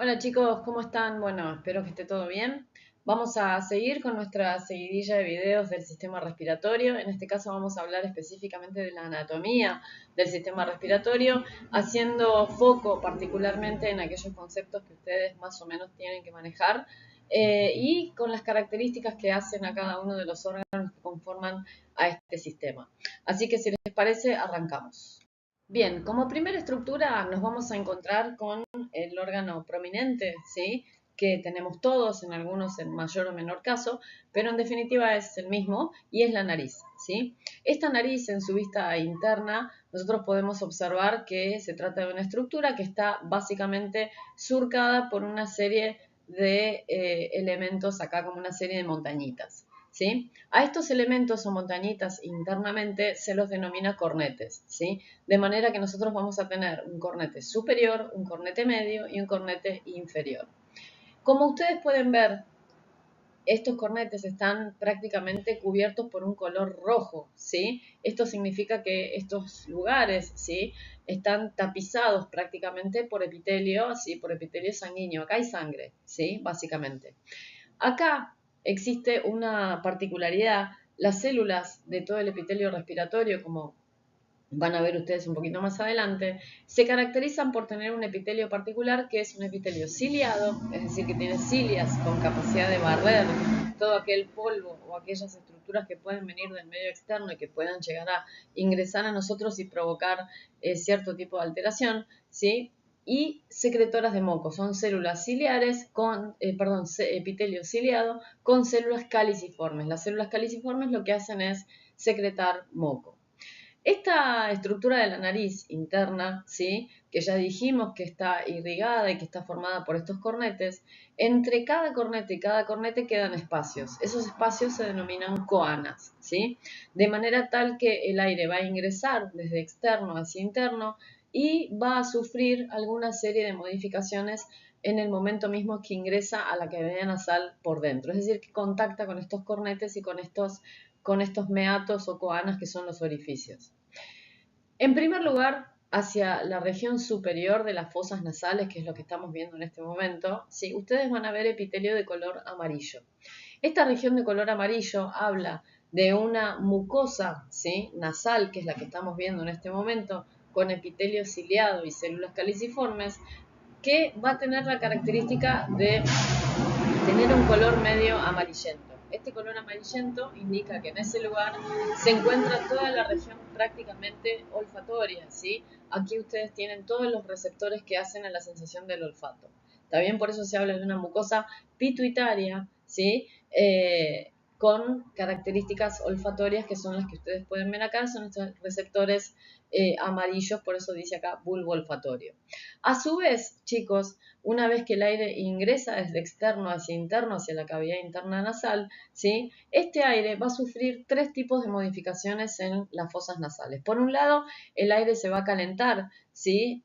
Hola chicos, ¿cómo están? Bueno, espero que esté todo bien. Vamos a seguir con nuestra seguidilla de videos del sistema respiratorio. En este caso vamos a hablar específicamente de la anatomía del sistema respiratorio, haciendo foco particularmente en aquellos conceptos que ustedes más o menos tienen que manejar y con las características que hacen a cada uno de los órganos que conforman a este sistema. Así que si les parece, arrancamos. Bien, como primera estructura nos vamos a encontrar con el órgano prominente, ¿sí? Que tenemos todos, en algunos en mayor o menor caso, pero en definitiva es el mismo y es la nariz, ¿sí? Esta nariz en su vista interna nosotros podemos observar que se trata de una estructura que está básicamente surcada por una serie de elementos acá como una serie de montañitas, ¿sí? A estos elementos o montañitas internamente se los denomina cornetes, ¿sí? De manera que nosotros vamos a tener un cornete superior, un cornete medio y un cornete inferior. Como ustedes pueden ver, estos cornetes están prácticamente cubiertos por un color rojo, ¿sí? Esto significa que estos lugares, ¿sí? Están tapizados prácticamente por epitelio, ¿sí? Por epitelio sanguíneo. Acá hay sangre, ¿sí? Básicamente. Acá existe una particularidad. Las células de todo el epitelio respiratorio, como van a ver ustedes un poquito más adelante, se caracterizan por tener un epitelio particular que es un epitelio ciliado, es decir, que tiene cilias con capacidad de barrer todo aquel polvo o aquellas estructuras que pueden venir del medio externo y que puedan llegar a ingresar a nosotros y provocar cierto tipo de alteración, ¿sí? Y secretoras de moco, son células ciliares con, epitelio ciliado con células caliciformes. Las células caliciformes lo que hacen es secretar moco. Esta estructura de la nariz interna, ¿sí? Que ya dijimos que está irrigada y que está formada por estos cornetes, entre cada cornete y cada cornete quedan espacios. Esos espacios se denominan coanas, ¿sí? De manera tal que el aire va a ingresar desde externo hacia interno y va a sufrir alguna serie de modificaciones en el momento mismo que ingresa a la cavidad nasal por dentro. Es decir, que contacta con estos cornetes y con estos meatos o coanas que son los orificios. En primer lugar, hacia la región superior de las fosas nasales, que es lo que estamos viendo en este momento, ¿sí? Ustedes van a ver epitelio de color amarillo. Esta región de color amarillo habla de una mucosa, ¿sí? Nasal, que es la que estamos viendo en este momento, con epitelio ciliado y células caliciformes, que va a tener la característica de tener un color medio amarillento. Este color amarillento indica que en ese lugar se encuentra toda la región prácticamente olfatoria, ¿sí? Aquí ustedes tienen todos los receptores que hacen a la sensación del olfato. También por eso se habla de una mucosa pituitaria, ¿sí? Con características olfatorias que son las que ustedes pueden ver acá, son estos receptores amarillos, por eso dice acá bulbo olfatorio. A su vez, chicos, una vez que el aire ingresa desde externo hacia interno, hacia la cavidad interna nasal, ¿sí? Este aire va a sufrir tres tipos de modificaciones en las fosas nasales. Por un lado, el aire se va a calentar, ¿sí?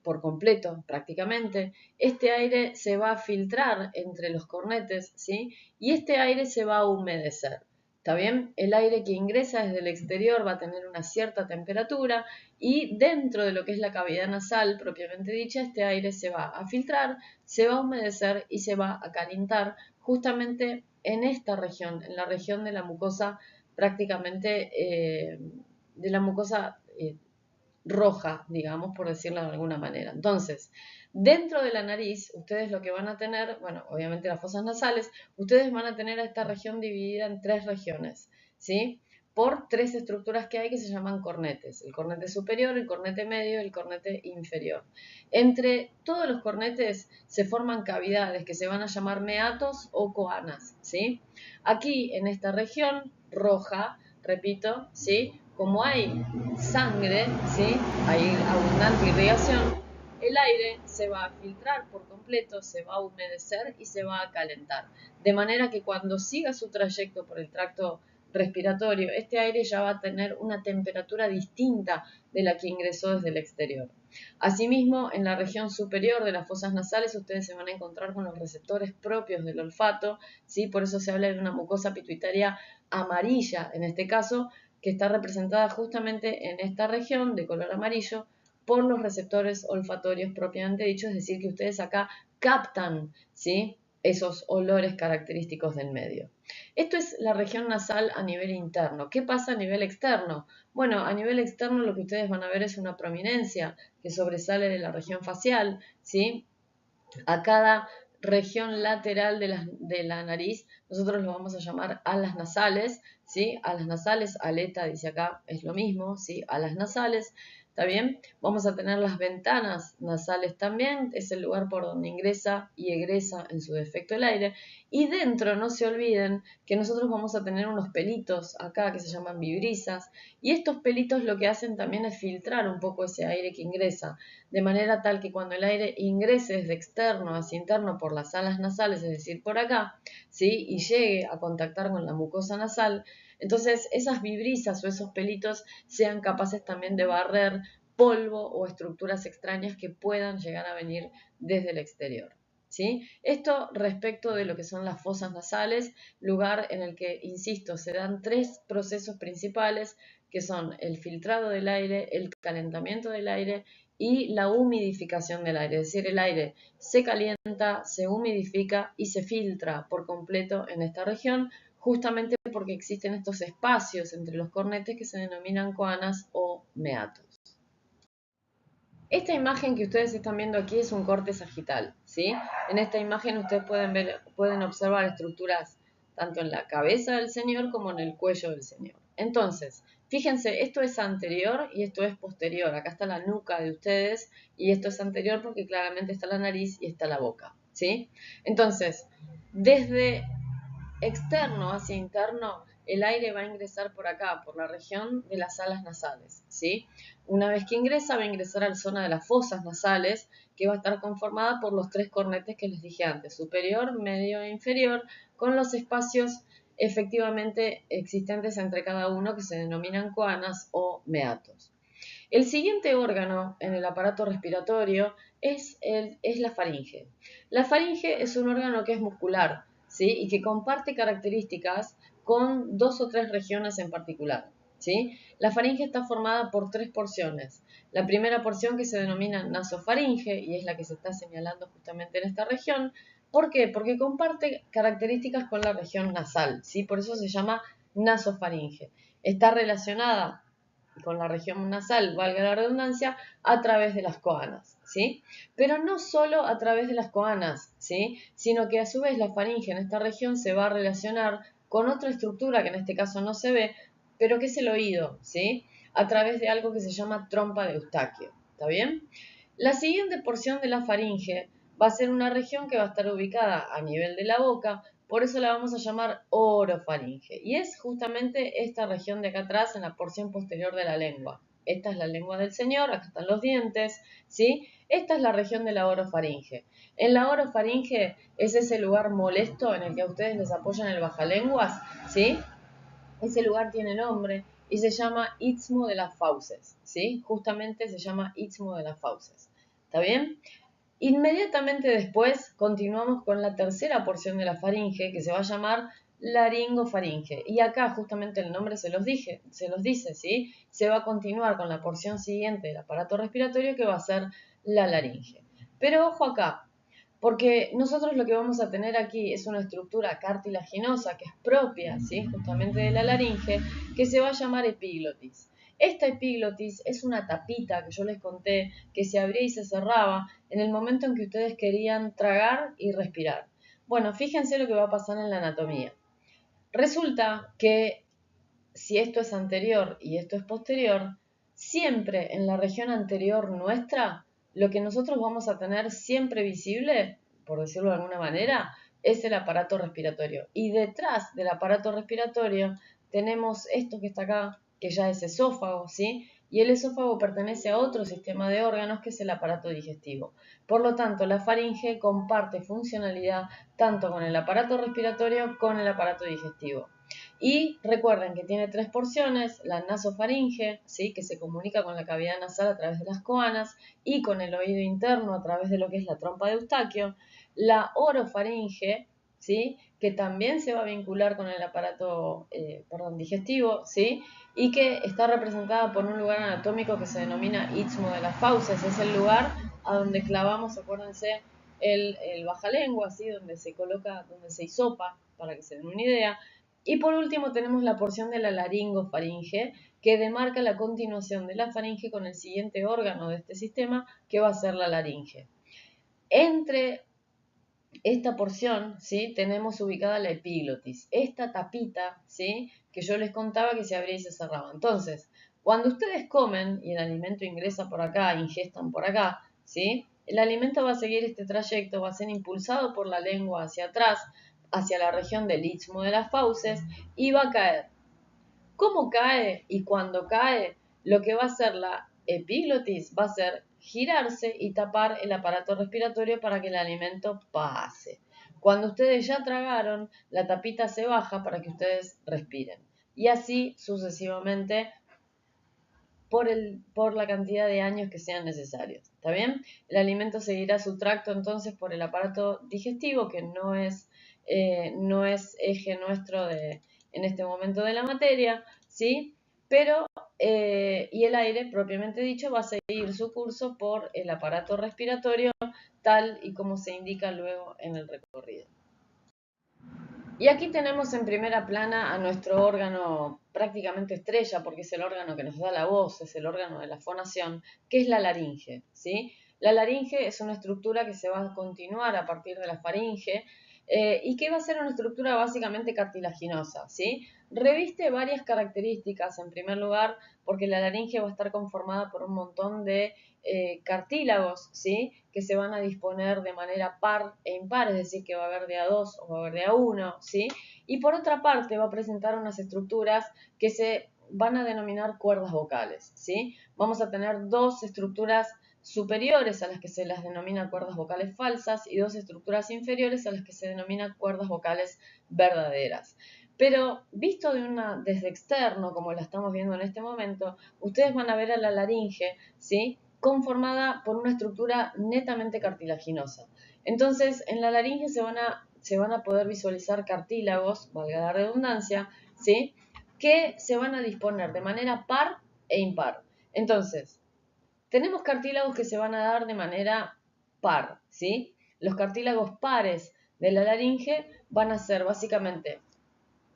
Por completo prácticamente. Este aire se va a filtrar entre los cornetes, ¿sí? Y este aire se va a humedecer. ¿Está bien? El aire que ingresa desde el exterior va a tener una cierta temperatura y dentro de lo que es la cavidad nasal propiamente dicha, este aire se va a filtrar, se va a humedecer y se va a calentar justamente en esta región, en la región de la mucosa prácticamente de la mucosa roja, digamos, por decirlo de alguna manera. Entonces, dentro de la nariz, ustedes lo que van a tener, bueno, obviamente las fosas nasales, ustedes van a tener a esta región dividida en tres regiones, ¿sí? Por tres estructuras que hay que se llaman cornetes, el cornete superior, el cornete medio y el cornete inferior. Entre todos los cornetes se forman cavidades que se van a llamar meatos o coanas, ¿sí? Aquí en esta región roja, repito, ¿sí? Como hay sangre, ¿sí? Hay abundante irrigación, el aire se va a filtrar por completo, se va a humedecer y se va a calentar. De manera que cuando siga su trayecto por el tracto respiratorio, este aire ya va a tener una temperatura distinta de la que ingresó desde el exterior. Asimismo, en la región superior de las fosas nasales ustedes se van a encontrar con los receptores propios del olfato, ¿sí? Por eso se habla de una mucosa pituitaria amarilla, en este caso, que está representada justamente en esta región de color amarillo por los receptores olfatorios propiamente dicho, es decir, que ustedes acá captan, ¿sí?, esos olores característicos del medio. Esto es la región nasal a nivel interno. ¿Qué pasa a nivel externo? Bueno, a nivel externo lo que ustedes van a ver es una prominencia que sobresale de la región facial, ¿sí? A cada región lateral de la nariz, nosotros lo vamos a llamar alas nasales, ¿sí? Alas nasales, aleta dice acá, es lo mismo, ¿sí? Alas nasales, ¿está bien? Vamos a tener las ventanas nasales también, es el lugar por donde ingresa y egresa en su defecto el aire. Y dentro, no se olviden que nosotros vamos a tener unos pelitos acá que se llaman vibrisas, y estos pelitos lo que hacen también es filtrar un poco ese aire que ingresa, de manera tal que cuando el aire ingrese desde externo hacia interno por las alas nasales, es decir, por acá, ¿sí?, y llegue a contactar con la mucosa nasal, entonces esas vibrisas o esos pelitos sean capaces también de barrer polvo o estructuras extrañas que puedan llegar a venir desde el exterior, ¿sí? Esto respecto de lo que son las fosas nasales, lugar en el que, insisto, se dan tres procesos principales, que son el filtrado del aire, el calentamiento del aire y la humidificación del aire, es decir, el aire se calienta, se humidifica y se filtra por completo en esta región, justamente porque existen estos espacios entre los cornetes que se denominan coanas o meatos. Esta imagen que ustedes están viendo aquí es un corte sagital, ¿sí? En esta imagen ustedes pueden observar estructuras tanto en la cabeza del señor como en el cuello del señor. Entonces, fíjense, esto es anterior y esto es posterior. Acá está la nuca de ustedes y esto es anterior porque claramente está la nariz y está la boca, ¿sí? Entonces, desde externo hacia interno, el aire va a ingresar por acá, por la región de las alas nasales, ¿sí? Una vez que ingresa, va a ingresar a la zona de las fosas nasales, que va a estar conformada por los tres cornetes que les dije antes, superior, medio e inferior, con los espacios efectivamente existentes entre cada uno que se denominan coanas o meatos. El siguiente órgano en el aparato respiratorio es la faringe. La faringe es un órgano que es muscular, ¿sí?, y que comparte características con dos o tres regiones en particular, ¿sí? La faringe está formada por tres porciones. La primera porción, que se denomina nasofaringe, y es la que se está señalando justamente en esta región. ¿Por qué? Porque comparte características con la región nasal, ¿sí? Por eso se llama nasofaringe. Está relacionada con la región nasal, valga la redundancia, a través de las coanas, ¿sí? Pero no solo a través de las coanas, ¿sí?, sino que a su vez la faringe en esta región se va a relacionar con otra estructura que en este caso no se ve, pero que es el oído, ¿sí?, a través de algo que se llama trompa de Eustaquio, ¿está bien? La siguiente porción de la faringe va a ser una región que va a estar ubicada a nivel de la boca, por eso la vamos a llamar orofaringe. Y es justamente esta región de acá atrás, en la porción posterior de la lengua. Esta es la lengua del señor, acá están los dientes, ¿sí? Esta es la región de la orofaringe. En la orofaringe es ese lugar molesto en el que a ustedes les apoyan el bajalenguas, ¿sí? Ese lugar tiene nombre y se llama istmo de las fauces, ¿sí? Justamente se llama istmo de las fauces. ¿Está bien? Inmediatamente después continuamos con la tercera porción de la faringe, que se va a llamar laringofaringe. Y acá justamente el nombre se los dice, ¿sí? Se va a continuar con la porción siguiente del aparato respiratorio, que va a ser la laringe. Pero ojo acá, porque nosotros lo que vamos a tener aquí es una estructura cartilaginosa que es propia, ¿sí?, justamente de la laringe, que se va a llamar epiglotis. Esta epiglotis es una tapita que yo les conté que se abría y se cerraba en el momento en que ustedes querían tragar y respirar. Bueno, fíjense lo que va a pasar en la anatomía. Resulta que si esto es anterior y esto es posterior, siempre en la región anterior nuestra, lo que nosotros vamos a tener siempre visible, por decirlo de alguna manera, es el aparato respiratorio. Y detrás del aparato respiratorio tenemos esto que está acá, que ya es esófago, ¿sí? Y el esófago pertenece a otro sistema de órganos que es el aparato digestivo. Por lo tanto, la faringe comparte funcionalidad tanto con el aparato respiratorio como con el aparato digestivo. Y recuerden que tiene tres porciones: la nasofaringe, ¿sí?, que se comunica con la cavidad nasal a través de las coanas y con el oído interno a través de lo que es la trompa de Eustaquio; la orofaringe, ¿sí? Que también se va a vincular con el aparato digestivo, ¿sí? Y que está representada por un lugar anatómico que se denomina istmo de las fauces. Es el lugar a donde clavamos, acuérdense, el bajalengua, ¿sí? Donde se coloca, donde se hisopa, para que se den una idea. Y por último tenemos la porción de la laringofaringe, que demarca la continuación de la faringe con el siguiente órgano de este sistema, que va a ser la laringe. Entre esta porción, ¿sí? Tenemos ubicada la epiglotis, esta tapita, ¿sí? Que yo les contaba que se abría y se cerraba. Entonces, cuando ustedes comen y el alimento ingresa por acá, ingestan por acá, ¿sí? El alimento va a seguir este trayecto, va a ser impulsado por la lengua hacia atrás, hacia la región del istmo de las fauces y va a caer. ¿Cómo cae y cuando cae? Lo que va a hacer la epiglotis va a ser girarse y tapar el aparato respiratorio para que el alimento pase. Cuando ustedes ya tragaron, la tapita se baja para que ustedes respiren. Y así sucesivamente por la cantidad de años que sean necesarios. ¿Está bien? El alimento seguirá su tracto entonces por el aparato digestivo, que no es eje nuestro en este momento de la materia, ¿sí? Pero, y el aire, propiamente dicho, va a seguir su curso por el aparato respiratorio, tal y como se indica luego en el recorrido. Y aquí tenemos en primera plana a nuestro órgano prácticamente estrella, porque es el órgano que nos da la voz, es el órgano de la fonación, que es la laringe, ¿sí? La laringe es una estructura que se va a continuar a partir de la faringe y que va a ser una estructura básicamente cartilaginosa, ¿sí? Reviste varias características, en primer lugar, porque la laringe va a estar conformada por un montón de cartílagos, ¿sí? Que se van a disponer de manera par e impar, es decir, que va a haber de a 2 o va a haber de a 1, ¿sí? Y por otra parte va a presentar unas estructuras que se van a denominar cuerdas vocales, ¿sí? Vamos a tener dos estructuras superiores a las que se las denomina cuerdas vocales falsas y dos estructuras inferiores a las que se denominan cuerdas vocales verdaderas. Pero visto desde externo, como la estamos viendo en este momento, ustedes van a ver a la laringe, ¿sí? Conformada por una estructura netamente cartilaginosa. Entonces, en la laringe se van a poder visualizar cartílagos, valga la redundancia, ¿sí? Que se van a disponer de manera par e impar. Entonces, tenemos cartílagos que se van a dar de manera par, ¿sí? Los cartílagos pares de la laringe van a ser básicamente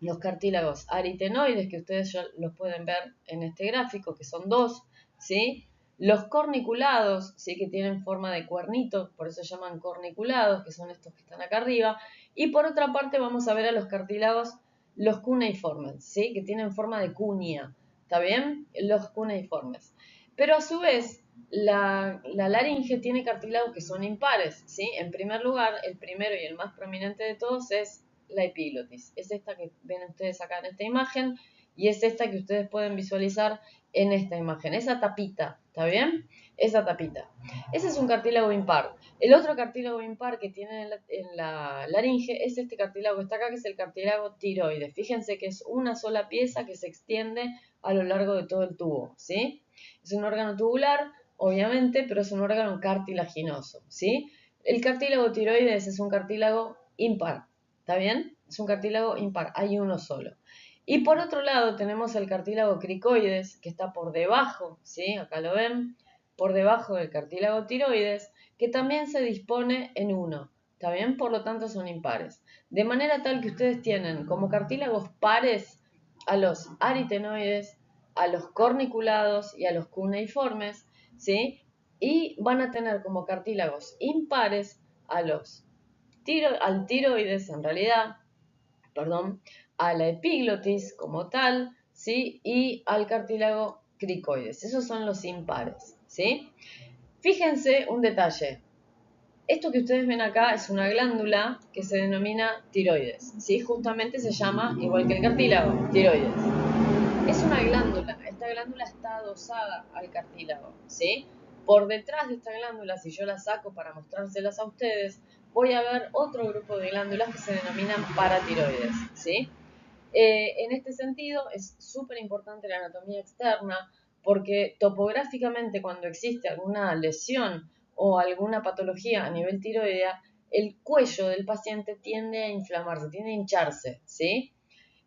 los cartílagos aritenoides, que ustedes ya los pueden ver en este gráfico, que son dos, ¿sí? Los corniculados, ¿sí? Que tienen forma de cuernito, por eso se llaman corniculados, que son estos que están acá arriba. Y por otra parte vamos a ver a los cartílagos, los cuneiformes, ¿sí? Que tienen forma de cuña, ¿está bien? Los cuneiformes. Pero a su vez, la laringe tiene cartílagos que son impares, ¿sí? En primer lugar, el primero y el más prominente de todos es la epiglotis. Es esta que ven ustedes acá en esta imagen y es esta que ustedes pueden visualizar en esta imagen. Esa tapita, ¿está bien? Esa tapita. Ese es un cartílago impar. El otro cartílago impar que tiene en la laringe es este cartílago que está acá, que es el cartílago tiroides. Fíjense que es una sola pieza que se extiende a lo largo de todo el tubo, ¿sí? Es un órgano tubular, obviamente, pero es un órgano cartilaginoso, ¿sí? El cartílago tiroides es un cartílago impar. ¿Está bien? Es un cartílago impar, hay uno solo. Y por otro lado tenemos el cartílago cricoides, que está por debajo, ¿sí? Acá lo ven, por debajo del cartílago tiroides, que también se dispone en uno. ¿Está bien? Por lo tanto son impares. De manera tal que ustedes tienen como cartílagos pares a los aritenoides, a los corniculados y a los cuneiformes, ¿sí? Y van a tener como cartílagos impares a los al tiroides en realidad, perdón, a la epiglotis como tal, ¿sí? Y al cartílago cricoides. Esos son los impares, ¿sí? Fíjense un detalle. Esto que ustedes ven acá es una glándula que se denomina tiroides, ¿sí? Justamente se llama, igual que el cartílago, tiroides. Es una glándula, esta glándula está adosada al cartílago, ¿sí? Por detrás de esta glándula, si yo la saco para mostrárselas a ustedes, voy a ver otro grupo de glándulas que se denominan paratiroides, ¿sí? En este sentido, es súper importante la anatomía externa porque topográficamente cuando existe alguna lesión o alguna patología a nivel tiroidea, el cuello del paciente tiende a inflamarse, tiende a hincharse, ¿sí?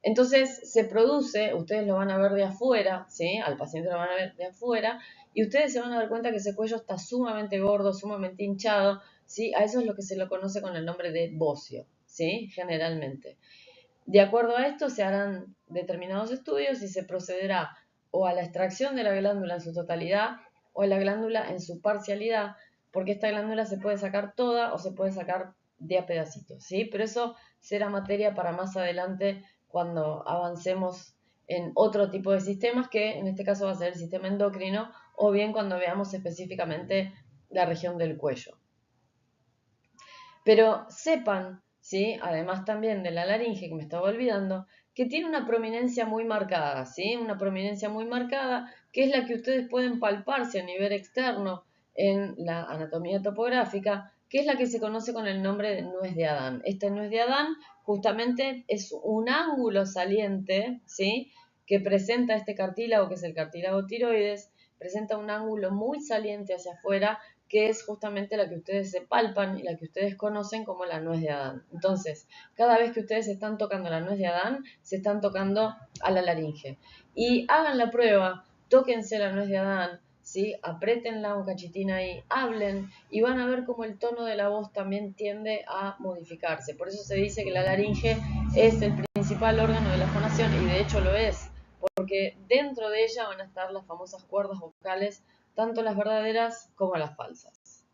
Entonces se produce, ustedes lo van a ver de afuera, ¿sí? Al paciente lo van a ver de afuera, y ustedes se van a dar cuenta que ese cuello está sumamente gordo, sumamente hinchado, ¿sí? A eso es lo que se lo conoce con el nombre de bocio, ¿sí? Generalmente. De acuerdo a esto se harán determinados estudios y se procederá o a la extracción de la glándula en su totalidad o a la glándula en su parcialidad, porque esta glándula se puede sacar toda o se puede sacar de a pedacitos, ¿sí? Pero eso será materia para más adelante cuando avancemos en otro tipo de sistemas, que en este caso va a ser el sistema endocrino, o bien cuando veamos específicamente la región del cuello. Pero sepan, ¿sí? Además también de la laringe, que me estaba olvidando, que tiene una prominencia muy marcada, ¿sí? Una prominencia muy marcada, que es la que ustedes pueden palparse a nivel externo en la anatomía topográfica, que es la que se conoce con el nombre de nuez de Adán. Esta nuez de Adán justamente es un ángulo saliente, ¿sí? Que presenta este cartílago, que es el cartílago tiroides, presenta un ángulo muy saliente hacia afuera, que es justamente la que ustedes se palpan y la que ustedes conocen como la nuez de Adán. Entonces, cada vez que ustedes están tocando la nuez de Adán, se están tocando a la laringe. Y hagan la prueba, tóquense la nuez de Adán, ¿sí? Apriétenla un cachitín ahí, hablen y van a ver cómo el tono de la voz también tiende a modificarse. Por eso se dice que la laringe es el principal órgano de la fonación, y de hecho lo es, porque dentro de ella van a estar las famosas cuerdas vocales, tanto las verdaderas como las falsas.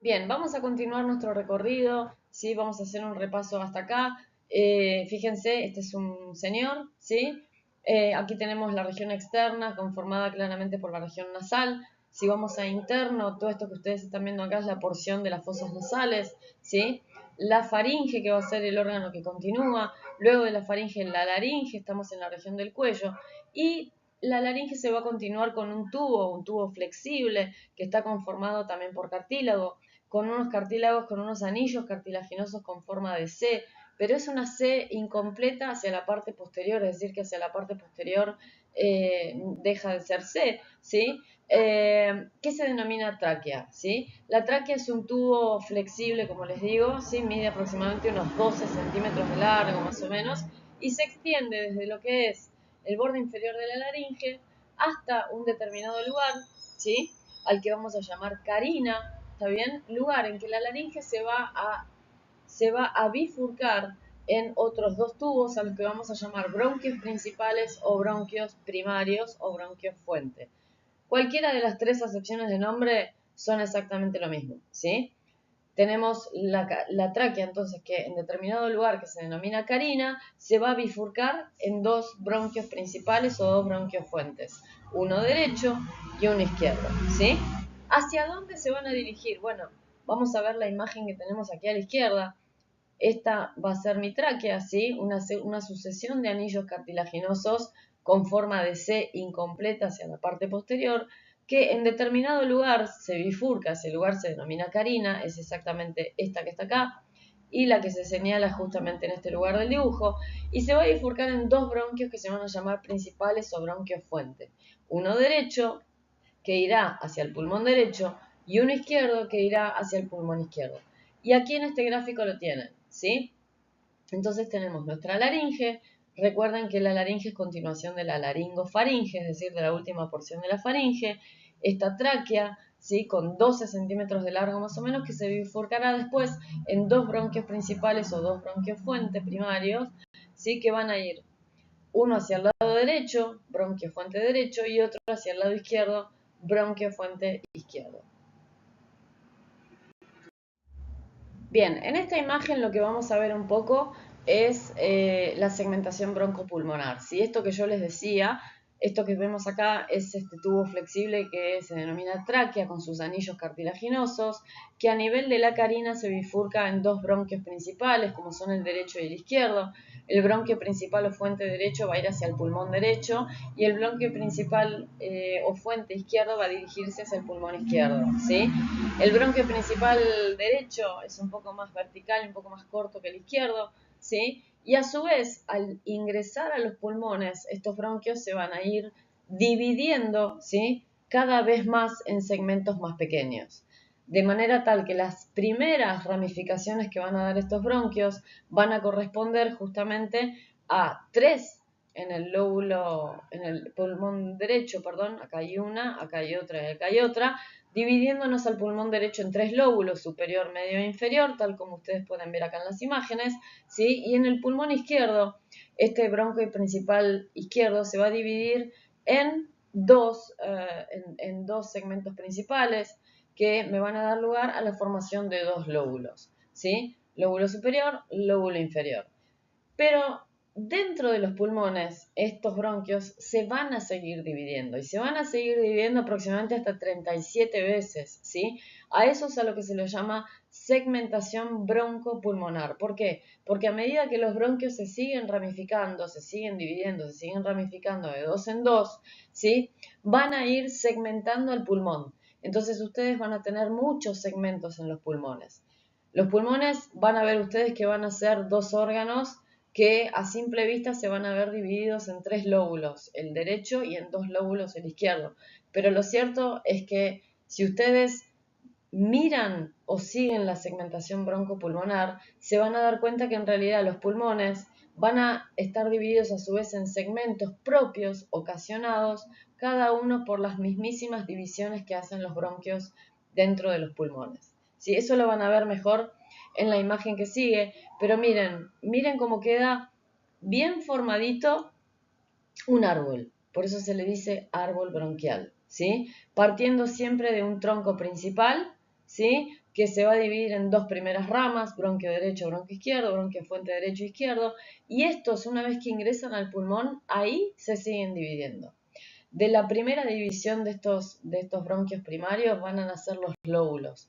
Bien, vamos a continuar nuestro recorrido, ¿sí? Vamos a hacer un repaso hasta acá. Fíjense, este es un señor, ¿sí? Aquí tenemos la región externa conformada claramente por la región nasal. Si vamos a interno, todo esto que ustedes están viendo acá es la porción de las fosas nasales, ¿sí? La faringe, que va a ser el órgano que continúa. Luego de la faringe, la laringe, estamos en la región del cuello. Y la laringe se va a continuar con un tubo flexible, que está conformado también por cartílago, con unos cartílagos, con unos anillos cartilaginosos con forma de C, pero es una C incompleta hacia la parte posterior, es decir, que hacia la parte posterior deja de ser C, ¿sí? ¿Qué se denomina tráquea? ¿Sí? La tráquea es un tubo flexible, como les digo, ¿sí? Mide aproximadamente unos 12 centímetros de largo, más o menos, y se extiende desde lo que es el borde inferior de la laringe hasta un determinado lugar, ¿sí? Al que vamos a llamar carina, ¿está bien? Lugar en que la laringe se va a bifurcar en otros dos tubos, a los que vamos a llamar bronquios principales o bronquios primarios o bronquios fuente. Cualquiera de las tres acepciones de nombre son exactamente lo mismo, ¿sí? Tenemos la tráquea, entonces, que en determinado lugar que se denomina carina, se va a bifurcar en dos bronquios principales o dos bronquios fuentes, uno derecho y uno izquierdo, ¿sí? ¿Hacia dónde se van a dirigir? Bueno, vamos a ver la imagen que tenemos aquí a la izquierda. Esta va a ser mi tráquea, ¿sí? Una sucesión de anillos cartilaginosos con forma de C incompleta hacia la parte posterior, que en determinado lugar se bifurca, ese lugar se denomina carina, es exactamente esta que está acá, y la que se señala justamente en este lugar del dibujo, y se va a bifurcar en dos bronquios que se van a llamar principales o bronquios fuente. Uno derecho, que irá hacia el pulmón derecho, y uno izquierdo, que irá hacia el pulmón izquierdo. Y aquí en este gráfico lo tienen, ¿sí? Entonces tenemos nuestra laringe. Recuerden que la laringe es continuación de la laringofaringe, es decir, de la última porción de la faringe. Esta tráquea, ¿sí? Con 12 centímetros de largo más o menos, que se bifurcará después en dos bronquios principales o dos bronquios fuente primarios, ¿sí? Que van a ir uno hacia el lado derecho, bronquio fuente derecho, y otro hacia el lado izquierdo, bronquio fuente izquierdo. Bien, en esta imagen lo que vamos a ver un poco es la segmentación broncopulmonar. ¿Sí? Esto que yo les decía, esto que vemos acá es este tubo flexible que se denomina tráquea con sus anillos cartilaginosos, que a nivel de la carina se bifurca en dos bronquios principales, como son el derecho y el izquierdo. El bronquio principal o fuente derecho va a ir hacia el pulmón derecho y el bronquio principal o fuente izquierdo va a dirigirse hacia el pulmón izquierdo, ¿sí? El bronquio principal derecho es un poco más vertical, un poco más corto que el izquierdo, ¿sí? Y a su vez, al ingresar a los pulmones, estos bronquios se van a ir dividiendo, ¿sí? Cada vez más en segmentos más pequeños. de manera tal que las primeras ramificaciones que van a dar estos bronquios van a corresponder justamente a 3 en el lóbulo, en el pulmón derecho, perdón, acá hay una, acá hay otra y acá hay otra, dividiéndonos al pulmón derecho en 3 lóbulos, superior, medio e inferior, tal como ustedes pueden ver acá en las imágenes, ¿sí? Y en el pulmón izquierdo, este bronquio principal izquierdo se va a dividir en dos segmentos principales que me van a dar lugar a la formación de 2 lóbulos, ¿sí? Lóbulo superior, lóbulo inferior. Pero dentro de los pulmones, estos bronquios se van a seguir dividiendo y se van a seguir dividiendo aproximadamente hasta 37 veces, ¿sí? A eso es a lo que se le llama segmentación broncopulmonar. ¿Por qué? Porque a medida que los bronquios se siguen ramificando, se siguen dividiendo, se siguen ramificando de 2 en 2, ¿sí? Van a ir segmentando el pulmón. Entonces ustedes van a tener muchos segmentos en los pulmones. Los pulmones van a ver ustedes que van a ser 2 órganos que a simple vista se van a ver divididos en 3 lóbulos, el derecho y en 2 lóbulos el izquierdo. Pero lo cierto es que si ustedes miran o siguen la segmentación broncopulmonar, se van a dar cuenta que en realidad los pulmones van a estar divididos a su vez en segmentos propios, ocasionados, cada uno por las mismísimas divisiones que hacen los bronquios dentro de los pulmones. ¿Sí? Eso lo van a ver mejor en la imagen que sigue, pero miren cómo queda bien formadito un árbol. Por eso se le dice árbol bronquial, ¿sí? Partiendo siempre de un tronco principal, ¿sí? Que se va a dividir en 2 primeras ramas, bronquio derecho, bronquio izquierdo, bronquio fuente derecho, izquierdo, y estos una vez que ingresan al pulmón, ahí se siguen dividiendo. De la primera división de estos bronquios primarios van a nacer los lóbulos,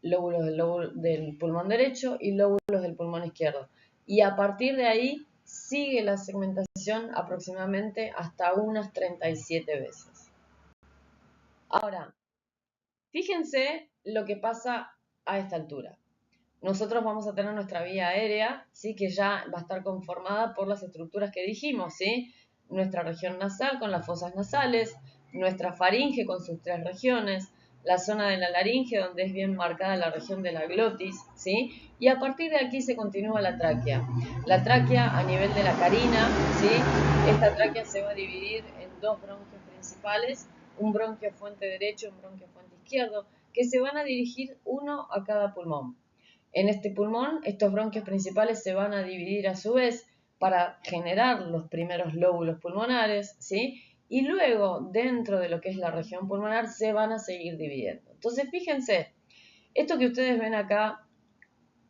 del pulmón derecho y lóbulos del pulmón izquierdo. Y a partir de ahí sigue la segmentación aproximadamente hasta unas 37 veces. Ahora, fíjense lo que pasa a esta altura. Nosotros vamos a tener nuestra vía aérea, ¿sí? Que ya va a estar conformada por las estructuras que dijimos, ¿sí? Nuestra región nasal con las fosas nasales, nuestra faringe con sus 3 regiones, la zona de la laringe donde es bien marcada la región de la glotis, ¿sí? Y a partir de aquí se continúa la tráquea. La tráquea a nivel de la carina, ¿sí? Esta tráquea se va a dividir en 2 bronquios principales, un bronquio fuente derecho y un bronquio fuente izquierdo, que se van a dirigir uno a cada pulmón. En este pulmón, estos bronquios principales se van a dividir a su vez para generar los primeros lóbulos pulmonares, ¿sí? Y luego, dentro de lo que es la región pulmonar, se van a seguir dividiendo. Entonces, fíjense, esto que ustedes ven acá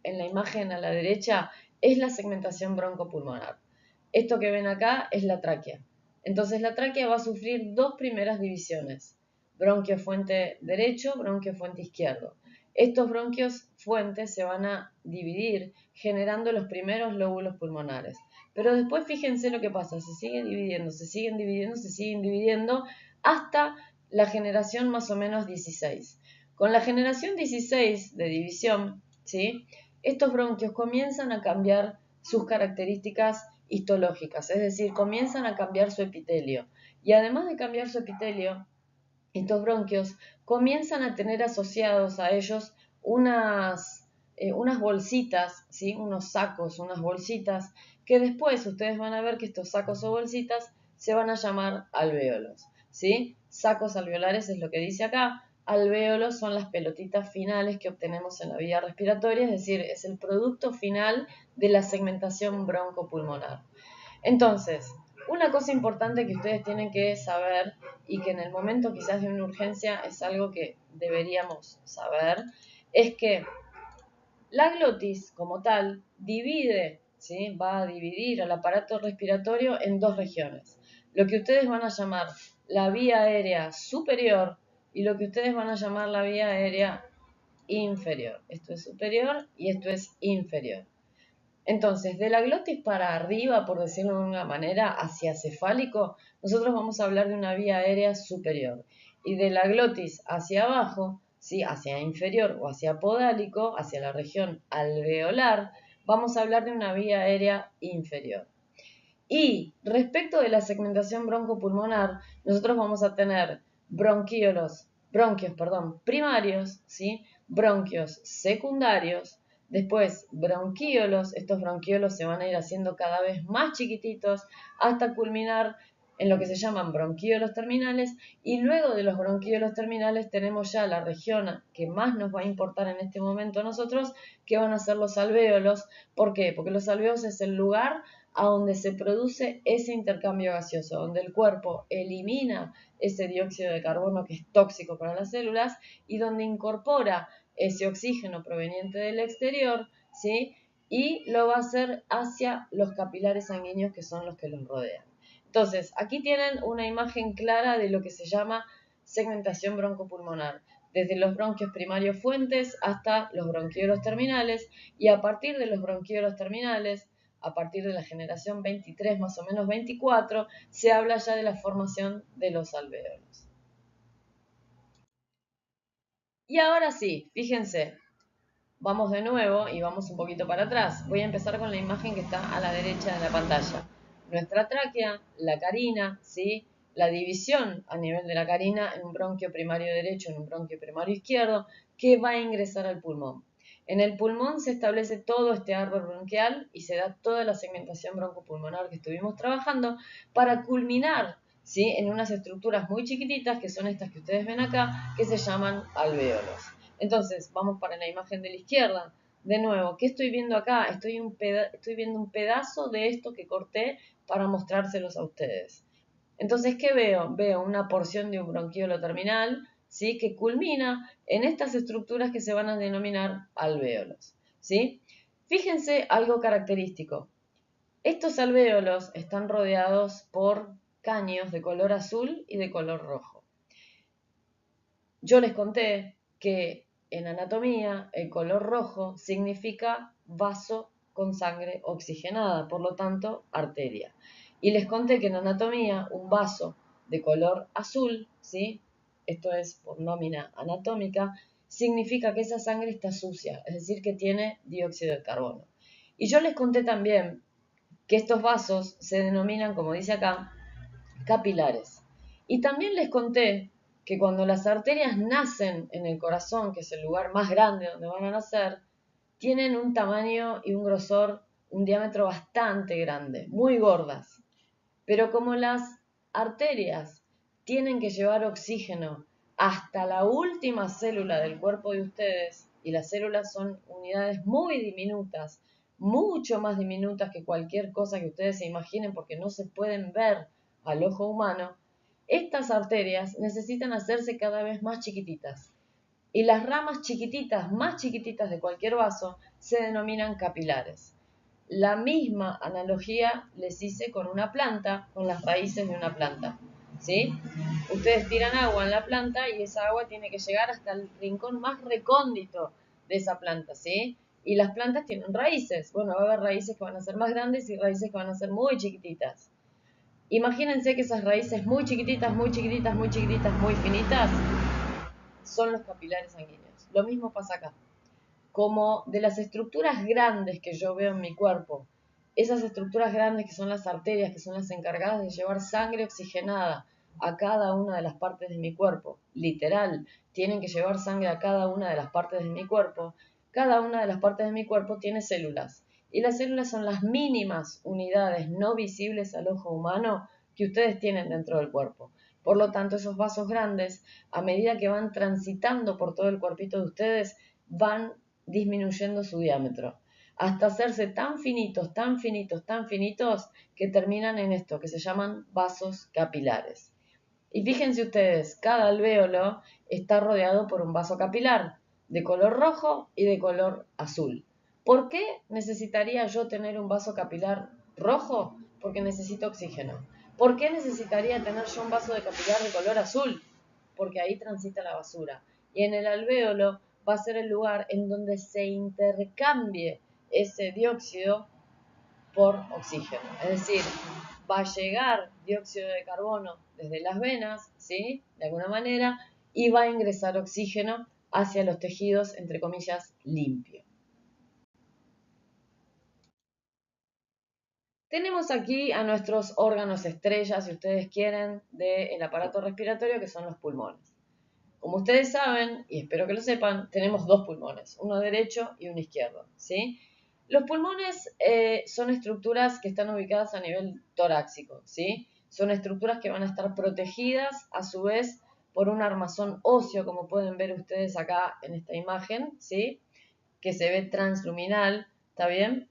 en la imagen a la derecha es la segmentación broncopulmonar. Esto que ven acá es la tráquea. Entonces, la tráquea va a sufrir 2 primeras divisiones, bronquio fuente derecho, bronquio fuente izquierdo. Estos bronquios fuentes se van a dividir generando los primeros lóbulos pulmonares. Pero después fíjense lo que pasa, se siguen dividiendo, se siguen dividiendo, se siguen dividiendo hasta la generación más o menos 16. Con la generación 16 de división, ¿sí? Estos bronquios comienzan a cambiar sus características histológicas, es decir, comienzan a cambiar su epitelio. Y además de cambiar su epitelio, estos bronquios comienzan a tener asociados a ellos unas bolsitas, ¿sí? Unos sacos, unas bolsitas, que después ustedes van a ver que estos sacos o bolsitas se van a llamar alvéolos, ¿sí? Sacos alveolares es lo que dice acá. Alvéolos son las pelotitas finales que obtenemos en la vía respiratoria, es decir, es el producto final de la segmentación broncopulmonar. Entonces, una cosa importante que ustedes tienen que saber y que en el momento quizás de una urgencia es algo que deberíamos saber, es que la glotis como tal divide, ¿sí? Va a dividir al aparato respiratorio en 2 regiones. Lo que ustedes van a llamar la vía aérea superior y lo que ustedes van a llamar la vía aérea inferior. Esto es superior y esto es inferior. Entonces, de la glotis para arriba, por decirlo de una manera, hacia cefálico, nosotros vamos a hablar de una vía aérea superior. Y de la glotis hacia abajo, ¿sí? Hacia inferior o hacia podálico, hacia la región alveolar, vamos a hablar de una vía aérea inferior. Y respecto de la segmentación broncopulmonar, nosotros vamos a tener bronquíolos bronquios, perdón, primarios, ¿sí? Bronquios secundarios, después bronquíolos, estos bronquíolos se van a ir haciendo cada vez más chiquititos hasta culminar en lo que se llaman bronquíolos terminales, y luego de los bronquíolos terminales tenemos ya la región que más nos va a importar en este momento a nosotros, que van a ser los alvéolos. ¿Por qué? Porque los alvéolos es el lugar a donde se produce ese intercambio gaseoso, donde el cuerpo elimina ese dióxido de carbono que es tóxico para las células y donde incorpora ese oxígeno proveniente del exterior, ¿sí? Y lo va a hacer hacia los capilares sanguíneos que son los que los rodean. Entonces, aquí tienen una imagen clara de lo que se llama segmentación broncopulmonar, desde los bronquios primarios fuentes hasta los bronquiolos terminales, y a partir de los bronquiolos terminales, a partir de la generación 23, más o menos 24, se habla ya de la formación de los alvéolos. Y ahora sí, fíjense, vamos de nuevo y vamos un poquito para atrás. Voy a empezar con la imagen que está a la derecha de la pantalla. Nuestra tráquea, la carina, ¿sí? La división a nivel de la carina en un bronquio primario derecho, en un bronquio primario izquierdo, que va a ingresar al pulmón. En el pulmón se establece todo este árbol bronquial y se da toda la segmentación broncopulmonar que estuvimos trabajando para culminar, ¿sí? En unas estructuras muy chiquititas, que son estas que ustedes ven acá, que se llaman alvéolos. Entonces, vamos para la imagen de la izquierda. De nuevo, ¿qué estoy viendo acá? Estoy viendo un pedazo de esto que corté para mostrárselos a ustedes. Entonces, ¿qué veo? Veo una porción de un bronquiolo terminal, ¿sí? Que culmina en estas estructuras que se van a denominar alvéolos, ¿sí? Fíjense algo característico. Estos alvéolos están rodeados por caños de color azul y de color rojo. Yo les conté que en anatomía el color rojo significa vaso con sangre oxigenada, por lo tanto arteria. Y les conté que en anatomía un vaso de color azul, ¿sí? Esto es por nómina anatómica, significa que esa sangre está sucia, es decir, que tiene dióxido de carbono. Y yo les conté también que estos vasos se denominan, como dice acá, capilares. Y también les conté que cuando las arterias nacen en el corazón, que es el lugar más grande donde van a nacer, tienen un tamaño y un grosor, un diámetro bastante grande, muy gordas. Pero como las arterias tienen que llevar oxígeno hasta la última célula del cuerpo de ustedes, y las células son unidades muy diminutas, mucho más diminutas que cualquier cosa que ustedes se imaginen porque no se pueden ver al ojo humano, estas arterias necesitan hacerse cada vez más chiquititas. Y las ramas chiquititas, más chiquititas de cualquier vaso, se denominan capilares. La misma analogía les hice con una planta, con las raíces de una planta, ¿sí? Ustedes tiran agua en la planta y esa agua tiene que llegar hasta el rincón más recóndito de esa planta, ¿sí? Y las plantas tienen raíces. Bueno, va a haber raíces que van a ser más grandes y raíces que van a ser muy chiquititas. Imagínense que esas raíces muy chiquititas, muy chiquititas, muy chiquititas, muy finitas, son los capilares sanguíneos. Lo mismo pasa acá. Como de las estructuras grandes que yo veo en mi cuerpo, esas estructuras grandes que son las arterias, que son las encargadas de llevar sangre oxigenada a cada una de las partes de mi cuerpo, literal, tienen que llevar sangre a cada una de las partes de mi cuerpo, cada una de las partes de mi cuerpo tiene células. Y las células son las mínimas unidades no visibles al ojo humano que ustedes tienen dentro del cuerpo. Por lo tanto, esos vasos grandes, a medida que van transitando por todo el cuerpito de ustedes, van disminuyendo su diámetro, hasta hacerse tan finitos, tan finitos, tan finitos, que terminan en esto, que se llaman vasos capilares. Y fíjense ustedes, cada alvéolo está rodeado por un vaso capilar, de color rojo y de color azul. ¿Por qué necesitaría yo tener un vaso capilar rojo? Porque necesito oxígeno. ¿Por qué necesitaría tener yo un vaso de capilar de color azul? Porque ahí transita la basura. Y en el alvéolo va a ser el lugar en donde se intercambie ese dióxido por oxígeno. Es decir, va a llegar dióxido de carbono desde las venas, ¿sí? De alguna manera, y va a ingresar oxígeno hacia los tejidos, entre comillas, limpios. Tenemos aquí a nuestros órganos estrellas, si ustedes quieren, del aparato respiratorio, que son los pulmones. Como ustedes saben, y espero que lo sepan, tenemos dos pulmones, uno derecho y uno izquierdo, ¿sí? Los pulmones son estructuras que están ubicadas a nivel torácico, ¿sí? Son estructuras que van a estar protegidas a su vez por un armazón óseo, como pueden ver ustedes acá en esta imagen, ¿sí? Que se ve transluminal, ¿está bien?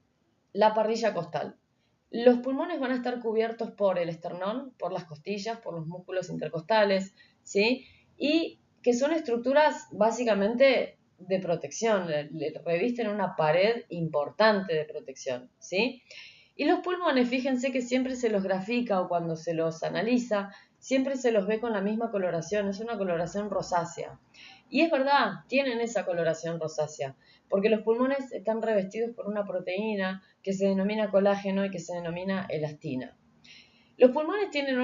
La parrilla costal. Los pulmones van a estar cubiertos por el esternón, por las costillas, por los músculos intercostales, ¿sí? Y que son estructuras básicamente de protección, le revisten una pared importante de protección, ¿sí? Y los pulmones, fíjense que siempre se los grafica o cuando se los analiza, siempre se los ve con la misma coloración, es una coloración rosácea. Y es verdad, tienen esa coloración rosácea, porque los pulmones están revestidos por una proteína que se denomina colágeno y que se denomina elastina. Los pulmones tienen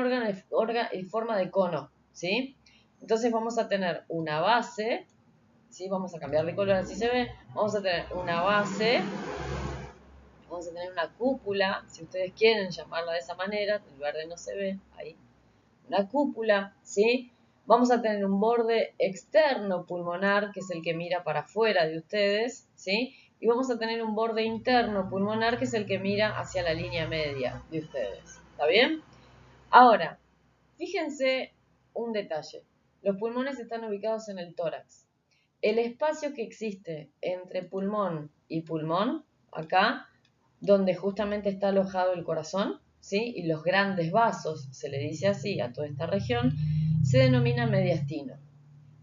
forma de cono, ¿sí? Entonces vamos a tener una base, ¿sí? Vamos a cambiar de color, así se ve. Vamos a tener una base, vamos a tener una cúpula, si ustedes quieren llamarla de esa manera, el verde no se ve, ahí. Una cúpula, ¿sí? Vamos a tener un borde externo pulmonar, que es el que mira para afuera de ustedes, ¿sí? Y vamos a tener un borde interno pulmonar, que es el que mira hacia la línea media de ustedes. ¿Está bien? Ahora, fíjense un detalle. Los pulmones están ubicados en el tórax. El espacio que existe entre pulmón y pulmón, acá, donde justamente está alojado el corazón, ¿sí? Y los grandes vasos, se le dice así a toda esta región, se denomina mediastino.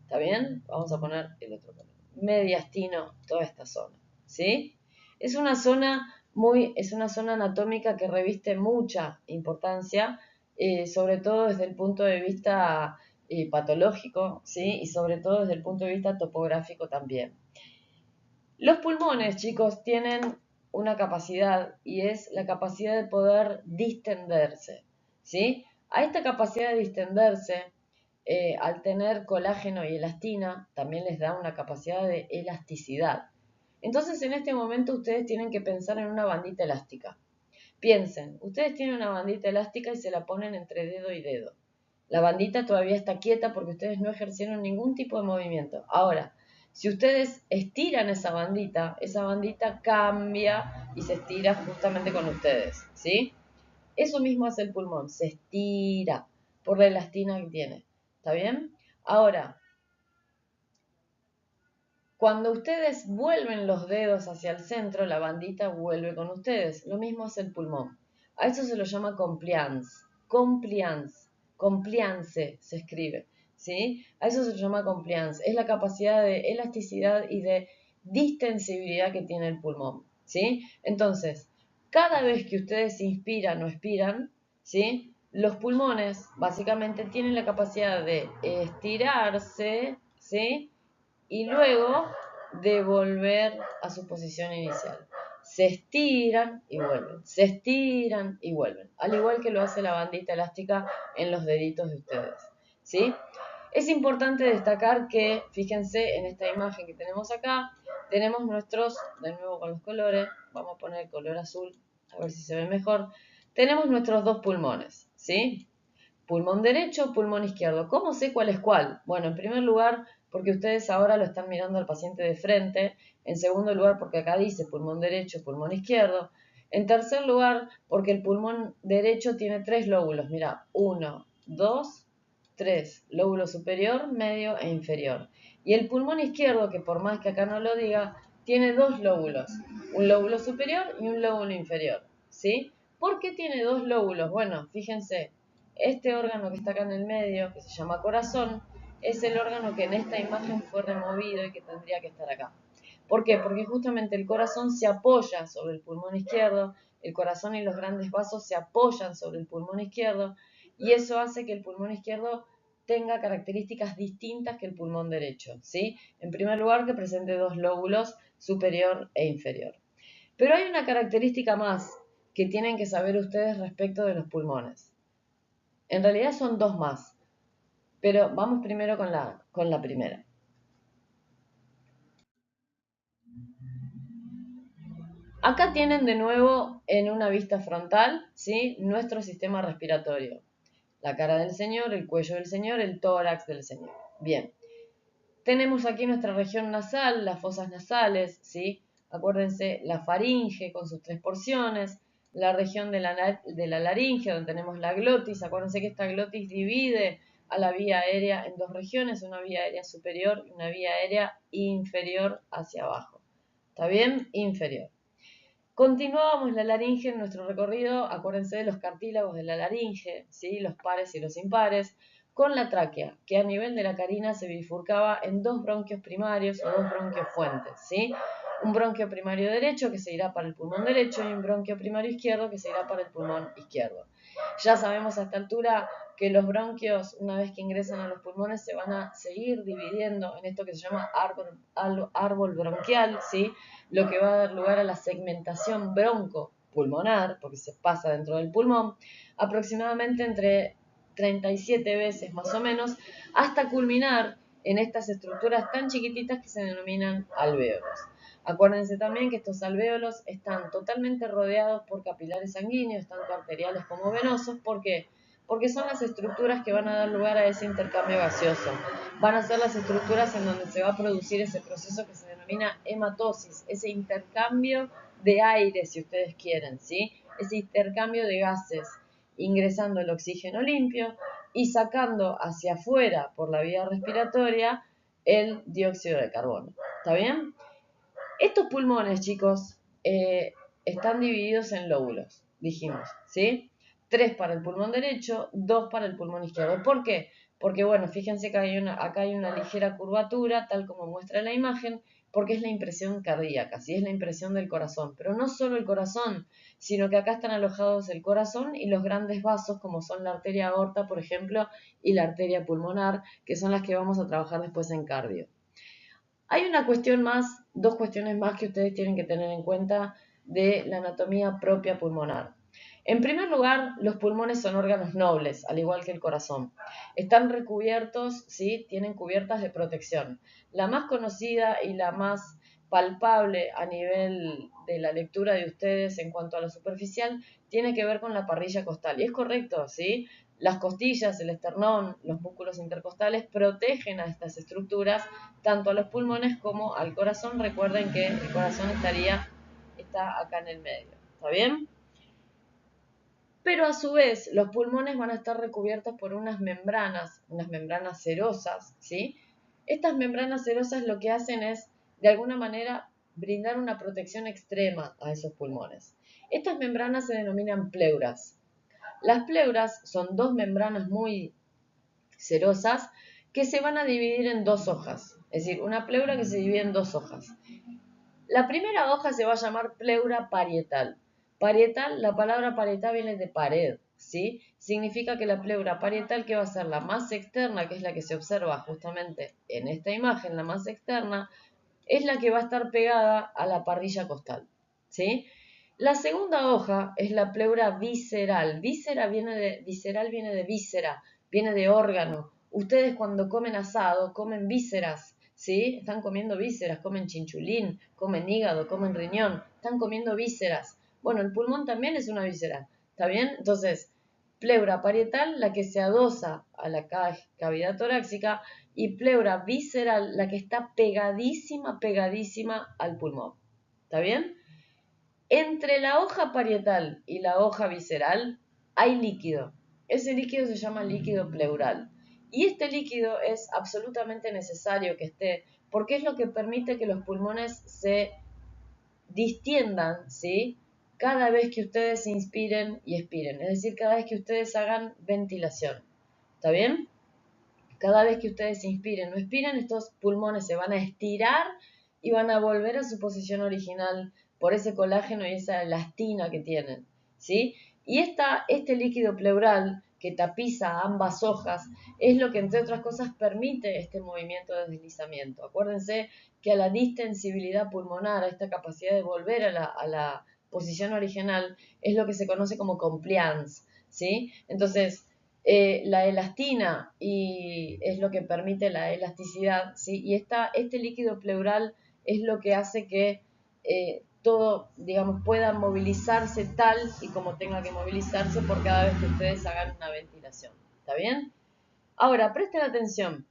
¿Está bien? Vamos a poner el otro color. Mediastino, toda esta zona, ¿sí? Es una zona anatómica que reviste mucha importancia, sobre todo desde el punto de vista patológico, ¿sí? Y sobre todo desde el punto de vista topográfico también. Los pulmones, chicos, tienen una capacidad y es la capacidad de poder distenderse, ¿sí? A esta capacidad de distenderse, al tener colágeno y elastina, también les da una capacidad de elasticidad. Entonces, en este momento ustedes tienen que pensar en una bandita elástica. Piensen, ustedes tienen una bandita elástica y se la ponen entre dedo y dedo. La bandita todavía está quieta porque ustedes no ejercieron ningún tipo de movimiento. Ahora, si ustedes estiran esa bandita cambia y se estira justamente con ustedes, ¿sí? Eso mismo hace el pulmón, se estira por la elastina que tiene. ¿Está bien? Ahora, cuando ustedes vuelven los dedos hacia el centro, la bandita vuelve con ustedes. Lo mismo hace el pulmón. A eso se lo llama compliance. Compliance. Compliance se escribe. ¿Sí? A eso se lo llama compliance. Es la capacidad de elasticidad y de distensibilidad que tiene el pulmón. ¿Sí? Entonces, cada vez que ustedes inspiran o expiran, ¿sí? Los pulmones básicamente tienen la capacidad de estirarse, ¿sí? Y luego de volver a su posición inicial. Se estiran y vuelven, se estiran y vuelven, al igual que lo hace la bandita elástica en los deditos de ustedes, ¿sí? Es importante destacar que, fíjense en esta imagen que tenemos acá, tenemos nuestros, de nuevo con los colores, vamos a poner el color azul, a ver si se ve mejor, tenemos nuestros dos pulmones, ¿sí? Pulmón derecho, pulmón izquierdo. ¿Cómo sé cuál es cuál? Bueno, en primer lugar, porque ustedes ahora lo están mirando al paciente de frente. En segundo lugar, porque acá dice pulmón derecho, pulmón izquierdo. En tercer lugar, porque el pulmón derecho tiene 3 lóbulos. Mira, 1, 2, 3. Lóbulo superior, medio e inferior. Y el pulmón izquierdo, que por más que acá no lo diga, tiene 2 lóbulos. Un lóbulo superior y un lóbulo inferior. ¿Sí? ¿Por qué tiene 2 lóbulos? Bueno, fíjense. Este órgano que está acá en el medio, que se llama corazón, es el órgano que en esta imagen fue removido y que tendría que estar acá. ¿Por qué? Porque justamente el corazón se apoya sobre el pulmón izquierdo, el corazón y los grandes vasos se apoyan sobre el pulmón izquierdo y eso hace que el pulmón izquierdo tenga características distintas que el pulmón derecho, ¿sí? En primer lugar, que presente 2 lóbulos, superior e inferior. Pero hay una característica más que tienen que saber ustedes respecto de los pulmones. En realidad son 2 más, pero vamos primero con la primera. Acá tienen de nuevo en una vista frontal, ¿sí? Nuestro sistema respiratorio. La cara del señor, el cuello del señor, el tórax del señor. Bien. Tenemos aquí nuestra región nasal, las fosas nasales, ¿sí? Acuérdense, la faringe con sus 3 porciones, la región de la laringe, donde tenemos la glotis. Acuérdense que esta glotis divide a la vía aérea en 2 regiones, una vía aérea superior y una vía aérea inferior hacia abajo. ¿Está bien? Inferior. Continuamos la laringe en nuestro recorrido, acuérdense de los cartílagos de la laringe, ¿sí? Los pares y los impares, con la tráquea, que a nivel de la carina se bifurcaba en 2 bronquios primarios o 2 bronquios fuentes, ¿sí? Un bronquio primario derecho que se irá para el pulmón derecho y un bronquio primario izquierdo que se irá para el pulmón izquierdo. Ya sabemos a esta altura que los bronquios, una vez que ingresan a los pulmones, se van a seguir dividiendo en esto que se llama árbol bronquial, ¿sí? Lo que va a dar lugar a la segmentación broncopulmonar, porque se pasa dentro del pulmón, aproximadamente entre 37 veces más o menos, hasta culminar en estas estructuras tan chiquititas que se denominan alvéolos. Acuérdense también que estos alvéolos están totalmente rodeados por capilares sanguíneos, tanto arteriales como venosos. ¿Por qué? Porque son las estructuras que van a dar lugar a ese intercambio gaseoso. Van a ser las estructuras en donde se va a producir ese proceso que se denomina hematosis, ese intercambio de aire, si ustedes quieren, ¿sí? Ese intercambio de gases, ingresando el oxígeno limpio y sacando hacia afuera por la vía respiratoria el dióxido de carbono. ¿Está bien? Estos pulmones, chicos, están divididos en lóbulos, dijimos, ¿sí? 3 para el pulmón derecho, 2 para el pulmón izquierdo. ¿Por qué? Porque, bueno, fíjense que acá hay una ligera curvatura, tal como muestra la imagen, porque es la impresión cardíaca, ¿sí? Es la impresión del corazón. Pero no solo el corazón, sino que acá están alojados el corazón y los grandes vasos, como son la arteria aorta, por ejemplo, y la arteria pulmonar, que son las que vamos a trabajar después en cardio. Hay una cuestión más, 2 cuestiones más que ustedes tienen que tener en cuenta de la anatomía propia pulmonar. En primer lugar, los pulmones son órganos nobles, al igual que el corazón. Están recubiertos, ¿sí? Tienen cubiertas de protección. La más conocida y la más palpable a nivel de la lectura de ustedes en cuanto a lo superficial tiene que ver con la parrilla costal. Y es correcto, ¿sí? Las costillas, el esternón, los músculos intercostales protegen a estas estructuras, tanto a los pulmones como al corazón. Recuerden que el corazón está acá en el medio. ¿Está bien? Pero a su vez los pulmones van a estar recubiertos por unas membranas serosas, ¿sí? Estas membranas serosas lo que hacen es, de alguna manera, brindar una protección extrema a esos pulmones. Estas membranas se denominan pleuras. Las pleuras son 2 membranas muy cerosas que se van a dividir en 2 hojas, es decir, una pleura que se divide en 2 hojas. La primera hoja se va a llamar pleura parietal. Parietal, la palabra parietal viene de pared, ¿sí? Significa que la pleura parietal, que va a ser la más externa, que es la que se observa justamente en esta imagen, la más externa, es la que va a estar pegada a la parrilla costal, ¿sí? La segunda hoja es la pleura visceral. Visceral viene de víscera, viene de órgano. Ustedes cuando comen asado comen vísceras, ¿sí? Están comiendo vísceras, comen chinchulín, comen hígado, comen riñón, están comiendo vísceras. Bueno, el pulmón también es una víscera, ¿está bien? Entonces, pleura parietal, la que se adosa a la cavidad torácica, y pleura visceral, la que está pegadísima al pulmón. ¿Está bien? Entre la hoja parietal y la hoja visceral hay líquido. Ese líquido se llama líquido pleural. Y este líquido es absolutamente necesario que esté, porque es lo que permite que los pulmones se distiendan, ¿sí? Cada vez que ustedes inspiren y expiren, es decir, cada vez que ustedes hagan ventilación. ¿Está bien? Cada vez que ustedes inspiren o expiren, estos pulmones se van a estirar y van a volver a su posición original por ese colágeno y esa elastina que tienen, ¿sí? Y este líquido pleural que tapiza ambas hojas es lo que, entre otras cosas, permite este movimiento de deslizamiento. Acuérdense que a la distensibilidad pulmonar, a esta capacidad de volver a la posición original, es lo que se conoce como compliance, ¿sí? Entonces, la elastina y es lo que permite la elasticidad, ¿sí? Y este líquido pleural es lo que hace que todo, digamos, pueda movilizarse tal y como tenga que movilizarse por cada vez que ustedes hagan una ventilación. ¿Está bien? Ahora, presten atención.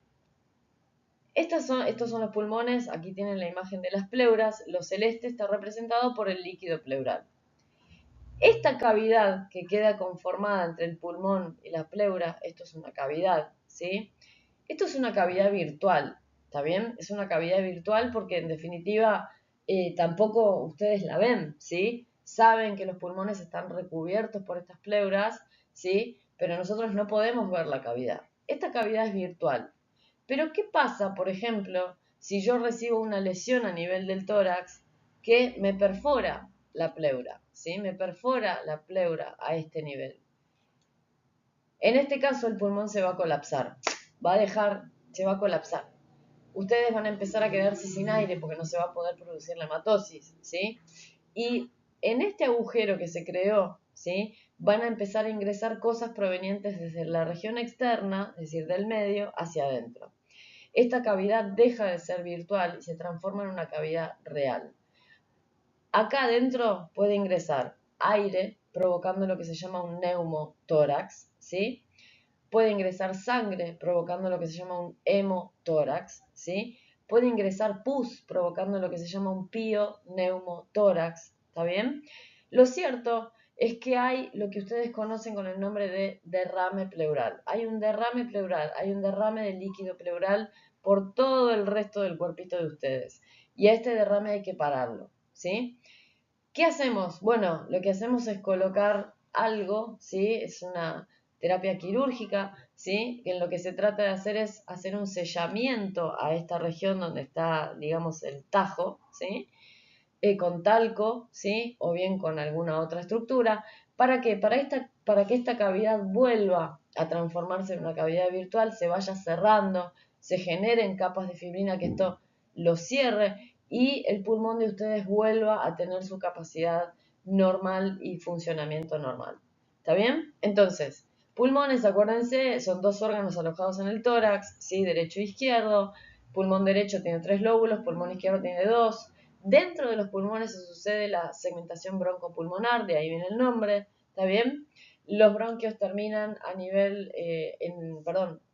Estos son los pulmones, aquí tienen la imagen de las pleuras, lo celeste está representado por el líquido pleural. Esta cavidad que queda conformada entre el pulmón y la pleura, esto es una cavidad, ¿sí? Esto es una cavidad virtual, ¿está bien? Es una cavidad virtual porque en definitiva tampoco ustedes la ven, ¿sí? Saben que los pulmones están recubiertos por estas pleuras, ¿sí? Pero nosotros no podemos ver la cavidad. Esta cavidad es virtual. Pero ¿qué pasa, por ejemplo, si yo recibo una lesión a nivel del tórax que me perfora la pleura, ¿sí? Me perfora la pleura a este nivel. En este caso el pulmón se va a colapsar, se va a colapsar. Ustedes van a empezar a quedarse sin aire porque no se va a poder producir la hematosis, ¿sí? Y en este agujero que se creó, ¿sí? Van a empezar a ingresar cosas provenientes desde la región externa, es decir, del medio, hacia adentro. Esta cavidad deja de ser virtual y se transforma en una cavidad real. Acá adentro puede ingresar aire, provocando lo que se llama un neumotórax, ¿sí? Puede ingresar sangre, provocando lo que se llama un hemotórax, ¿sí? Puede ingresar pus, provocando lo que se llama un pioneumotórax, ¿está bien? Lo cierto es que hay lo que ustedes conocen con el nombre de derrame pleural. Hay un derrame pleural, hay un derrame de líquido pleural por todo el resto del cuerpito de ustedes. Y a este derrame hay que pararlo, ¿sí? ¿Qué hacemos? Bueno, lo que hacemos es colocar algo, ¿sí? Es una terapia quirúrgica, ¿sí? En lo que se trata de hacer es hacer un sellamiento a esta región donde está, digamos, el tajo, ¿sí? Con talco, ¿sí? O bien con alguna otra estructura. ¿Para qué? Para que esta cavidad vuelva a transformarse en una cavidad virtual, se vaya cerrando, se generen capas de fibrina que esto lo cierre y el pulmón de ustedes vuelva a tener su capacidad normal y funcionamiento normal. ¿Está bien? Entonces, pulmones, acuérdense, son dos órganos alojados en el tórax, ¿sí? Derecho e izquierdo. Pulmón derecho tiene 3 lóbulos, pulmón izquierdo tiene 2. Dentro de los pulmones se sucede la segmentación broncopulmonar, de ahí viene el nombre, ¿está bien? Los bronquios terminan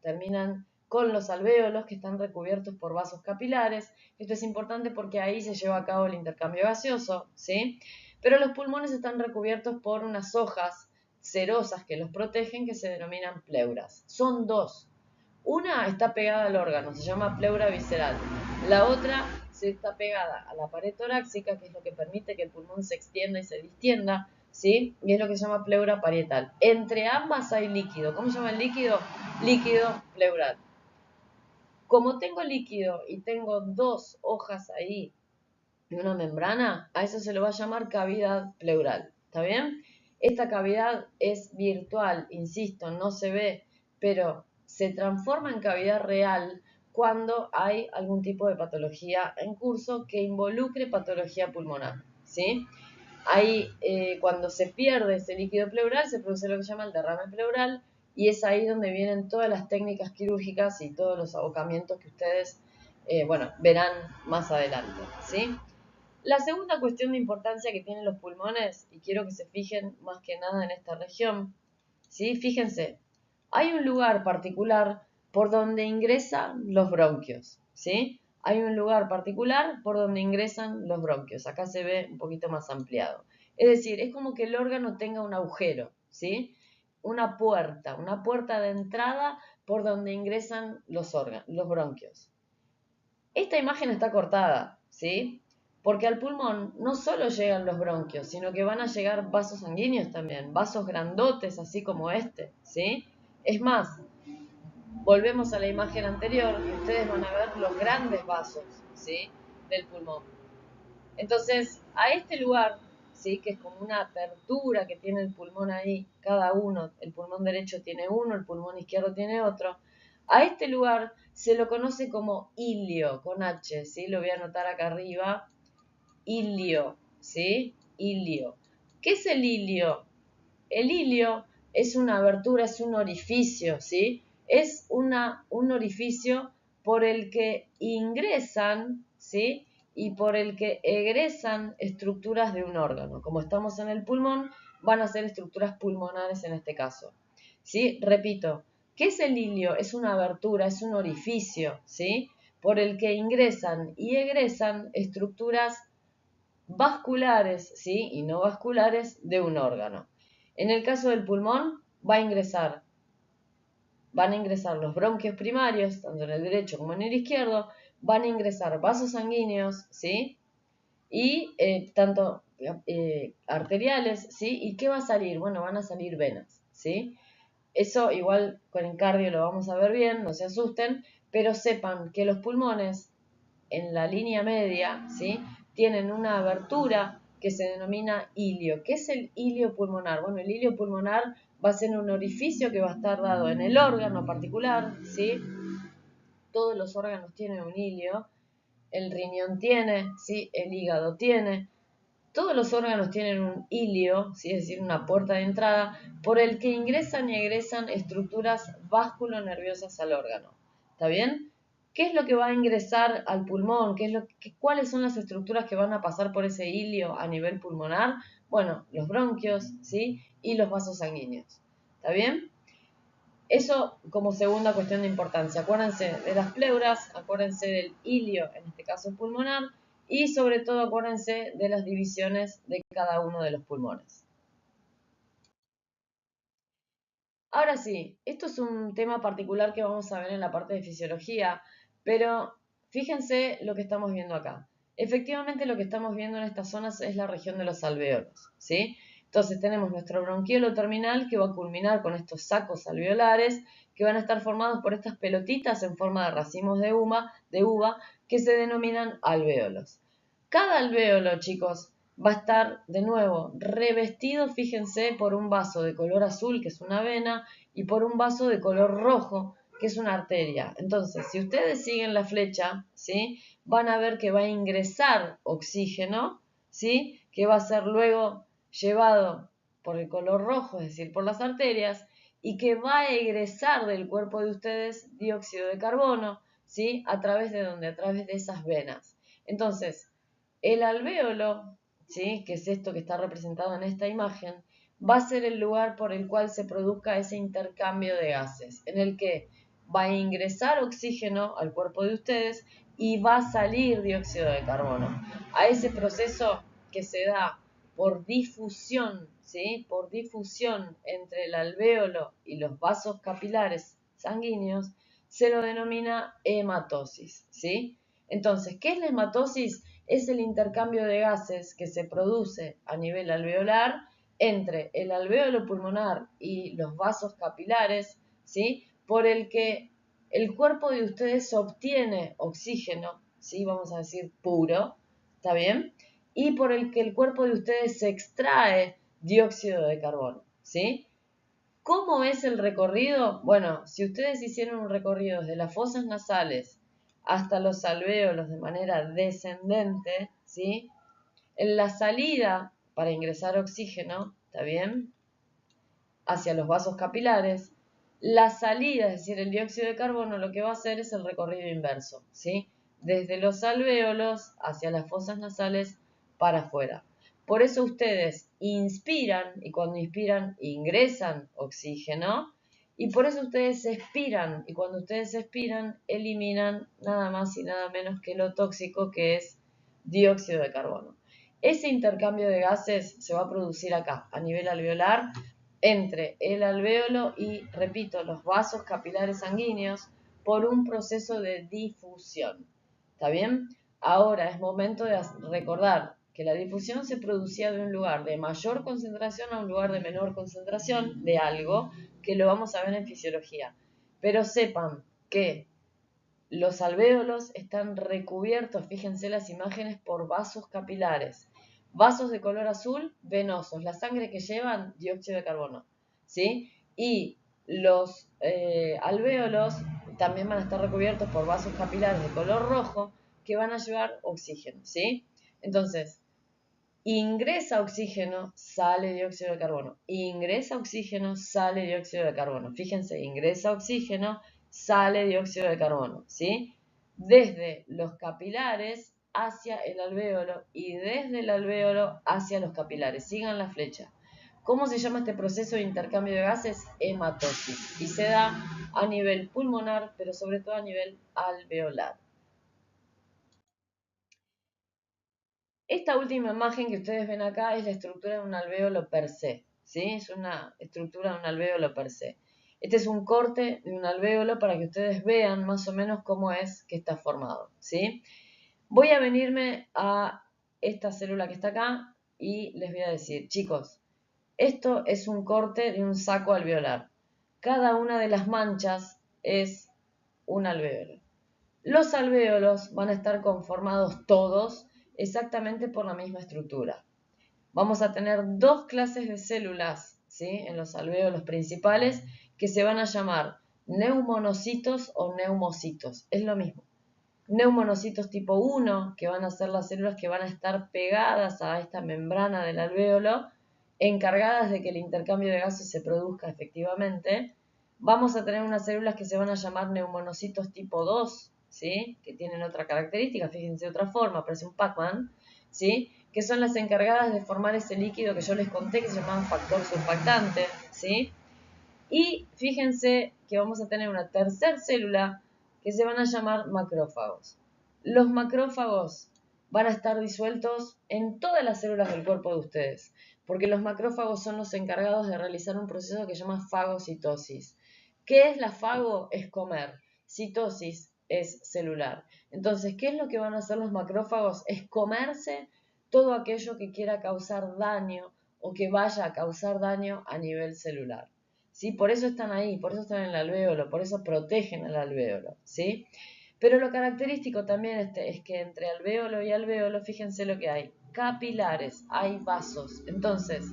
terminan con los alvéolos que están recubiertos por vasos capilares. Esto es importante porque ahí se lleva a cabo el intercambio gaseoso, ¿sí? Pero los pulmones están recubiertos por unas hojas cerosas que los protegen que se denominan pleuras. Son dos. Una está pegada al órgano, se llama pleura visceral. La otra se está pegada a la pared torácica, que es lo que permite que el pulmón se extienda y se distienda, ¿sí? Y es lo que se llama pleura parietal. Entre ambas hay líquido. ¿Cómo se llama el líquido? Líquido pleural. Como tengo líquido y tengo dos hojas ahí y una membrana, a eso se lo va a llamar cavidad pleural. ¿Está bien? Esta cavidad es virtual, insisto, no se ve, pero se transforma en cavidad real cuando hay algún tipo de patología en curso que involucre patología pulmonar, ¿sí? Ahí, cuando se pierde ese líquido pleural, se produce lo que se llama el derrame pleural y es ahí donde vienen todas las técnicas quirúrgicas y todos los abocamientos que ustedes, verán más adelante, ¿sí? La segunda cuestión de importancia que tienen los pulmones, y quiero que se fijen más que nada en esta región, ¿sí? Fíjense, hay un lugar particular por donde ingresan los bronquios, ¿sí? Hay un lugar particular por donde ingresan los bronquios. Acá se ve un poquito más ampliado. Es decir, es como que el órgano tenga un agujero, ¿sí? Una puerta de entrada por donde ingresan los bronquios. Esta imagen está cortada, ¿sí? Porque al pulmón no solo llegan los bronquios, sino que van a llegar vasos sanguíneos también, vasos grandotes, así como este, ¿sí? Es más, volvemos a la imagen anterior y ustedes van a ver los grandes vasos, ¿sí? Del pulmón. Entonces, a este lugar, ¿sí? Que es como una apertura que tiene el pulmón ahí, cada uno, el pulmón derecho tiene uno, el pulmón izquierdo tiene otro, a este lugar se lo conoce como ilio, con H, ¿sí? Lo voy a anotar acá arriba, ilio, ¿sí? Ilio. ¿Qué es el ilio? El ilio es una abertura, es un orificio, ¿sí? Es un orificio por el que ingresan, ¿sí? Y por el que egresan estructuras de un órgano. Como estamos en el pulmón, van a ser estructuras pulmonares en este caso, ¿sí? Repito, ¿qué es el ilio? Es una abertura, es un orificio, ¿sí? por el que ingresan y egresan estructuras vasculares, ¿sí? Y no vasculares de un órgano. En el caso del pulmón, van a ingresar los bronquios primarios, tanto en el derecho como en el izquierdo, van a ingresar vasos sanguíneos, ¿sí? Y tanto arteriales, ¿sí? ¿Y qué va a salir? Bueno, van a salir venas, ¿sí? Eso igual con el cardio lo vamos a ver bien, no se asusten, pero sepan que los pulmones en la línea media, ¿sí? Tienen una abertura que se denomina ilio. ¿Qué es el ilio pulmonar? Bueno, el ilio pulmonar va a ser un orificio que va a estar dado en el órgano particular, ¿sí? Todos los órganos tienen un ilio, el riñón tiene, ¿sí? El hígado tiene, todos los órganos tienen un ilio, ¿sí? Es decir, una puerta de entrada, por el que ingresan y egresan estructuras vasculonerviosas al órgano. ¿Está bien? ¿Qué es lo que va a ingresar al pulmón? ¿Cuáles son las estructuras que van a pasar por ese ilio a nivel pulmonar? Bueno, los bronquios, ¿sí? Y los vasos sanguíneos. ¿Está bien? Eso como segunda cuestión de importancia. Acuérdense de las pleuras, acuérdense del ilio, en este caso pulmonar, y sobre todo acuérdense de las divisiones de cada uno de los pulmones. Ahora sí, esto es un tema particular que vamos a ver en la parte de fisiología, pero fíjense lo que estamos viendo acá. Efectivamente lo que estamos viendo en estas zonas es la región de los alvéolos, ¿sí? Entonces tenemos nuestro bronquiolo terminal que va a culminar con estos sacos alveolares que van a estar formados por estas pelotitas en forma de racimos de uva que se denominan alvéolos. Cada alvéolo, chicos, va a estar de nuevo revestido, fíjense, por un vaso de color azul, que es una vena, y por un vaso de color rojo, que es una arteria. Entonces, si ustedes siguen la flecha, ¿sí? Van a ver que va a ingresar oxígeno, ¿sí? Que va a ser luego llevado por el color rojo, es decir, por las arterias, y que va a egresar del cuerpo de ustedes dióxido de carbono, ¿sí? ¿A través de dónde? A través de esas venas. Entonces, el alvéolo, ¿sí? Que es esto que está representado en esta imagen, va a ser el lugar por el cual se produzca ese intercambio de gases, en el que va a ingresar oxígeno al cuerpo de ustedes y va a salir dióxido de carbono. A ese proceso que se da por difusión, ¿sí? Por difusión entre el alvéolo y los vasos capilares sanguíneos, se lo denomina hematosis, ¿sí? Entonces, ¿qué es la hematosis? Es el intercambio de gases que se produce a nivel alveolar entre el alvéolo pulmonar y los vasos capilares, ¿sí? Por el que el cuerpo de ustedes obtiene oxígeno, ¿sí? Vamos a decir puro, ¿está bien? Y por el que el cuerpo de ustedes se extrae dióxido de carbono, ¿sí? ¿Cómo es el recorrido? Bueno, si ustedes hicieron un recorrido desde las fosas nasales hasta los alvéolos de manera descendente, ¿sí? En la salida para ingresar oxígeno, ¿está bien? Hacia los vasos capilares, la salida, es decir, el dióxido de carbono, lo que va a hacer es el recorrido inverso, ¿sí? Desde los alvéolos hacia las fosas nasales para afuera. Por eso ustedes inspiran y cuando inspiran ingresan oxígeno y por eso ustedes expiran y cuando ustedes expiran eliminan nada más y nada menos que lo tóxico que es dióxido de carbono. Ese intercambio de gases se va a producir acá, a nivel alveolar, entre el alvéolo y, repito, los vasos capilares sanguíneos por un proceso de difusión. ¿Está bien? Ahora es momento de recordar que la difusión se producía de un lugar de mayor concentración a un lugar de menor concentración de algo, que lo vamos a ver en fisiología. Pero sepan que los alvéolos están recubiertos, fíjense las imágenes, por vasos capilares. Vasos de color azul, venosos, la sangre que llevan, dióxido de carbono, ¿sí? Y los alvéolos también van a estar recubiertos por vasos capilares de color rojo que van a llevar oxígeno, ¿sí? Entonces, ingresa oxígeno, sale dióxido de carbono. Ingresa oxígeno, sale dióxido de carbono. Fíjense, ingresa oxígeno, sale dióxido de carbono, ¿sí? Desde los capilares hacia el alvéolo y desde el alvéolo hacia los capilares. Sigan la flecha. ¿Cómo se llama este proceso de intercambio de gases? Hematosis. Y se da a nivel pulmonar, pero sobre todo a nivel alveolar. Esta última imagen que ustedes ven acá es la estructura de un alvéolo per se, ¿sí? Es una estructura de un alvéolo per se. Este es un corte de un alvéolo para que ustedes vean más o menos cómo es que está formado, ¿sí? Voy a venirme a esta célula que está acá y les voy a decir, chicos, esto es un corte de un saco alveolar. Cada una de las manchas es un alvéolo. Los alvéolos van a estar conformados todos exactamente por la misma estructura. Vamos a tener dos clases de células, ¿sí? En los alvéolos principales que se van a llamar neumonocitos o neumocitos. Es lo mismo. Neumonocitos tipo 1, que van a ser las células que van a estar pegadas a esta membrana del alvéolo, encargadas de que el intercambio de gases se produzca efectivamente. Vamos a tener unas células que se van a llamar neumonocitos tipo 2, ¿sí? Que tienen otra característica, fíjense otra forma, parece un Pac-Man, ¿sí? Que son las encargadas de formar ese líquido que yo les conté que se llama factor surfactante, ¿sí? Y fíjense que vamos a tener una tercera célula que se van a llamar macrófagos. Los macrófagos van a estar disueltos en todas las células del cuerpo de ustedes, porque los macrófagos son los encargados de realizar un proceso que se llama fagocitosis. ¿Qué es la fago? Es comer. Citosis es celular. Entonces, ¿qué es lo que van a hacer los macrófagos? Es comerse todo aquello que quiera causar daño o que vaya a causar daño a nivel celular. ¿Sí? Por eso están ahí, por eso están en el alvéolo, por eso protegen el alvéolo, ¿sí? Pero lo característico también es que entre alvéolo y alvéolo, fíjense lo que hay, capilares, hay vasos. Entonces,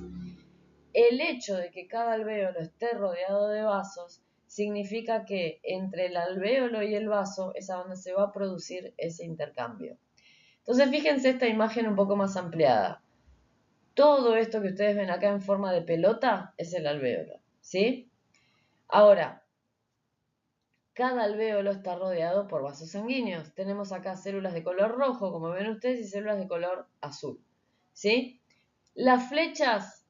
el hecho de que cada alvéolo esté rodeado de vasos significa que entre el alvéolo y el vaso es a donde se va a producir ese intercambio. Entonces, fíjense esta imagen un poco más ampliada. Todo esto que ustedes ven acá en forma de pelota es el alvéolo, ¿sí? Ahora, cada alvéolo está rodeado por vasos sanguíneos. Tenemos acá células de color rojo, como ven ustedes, y células de color azul, ¿sí? Las flechas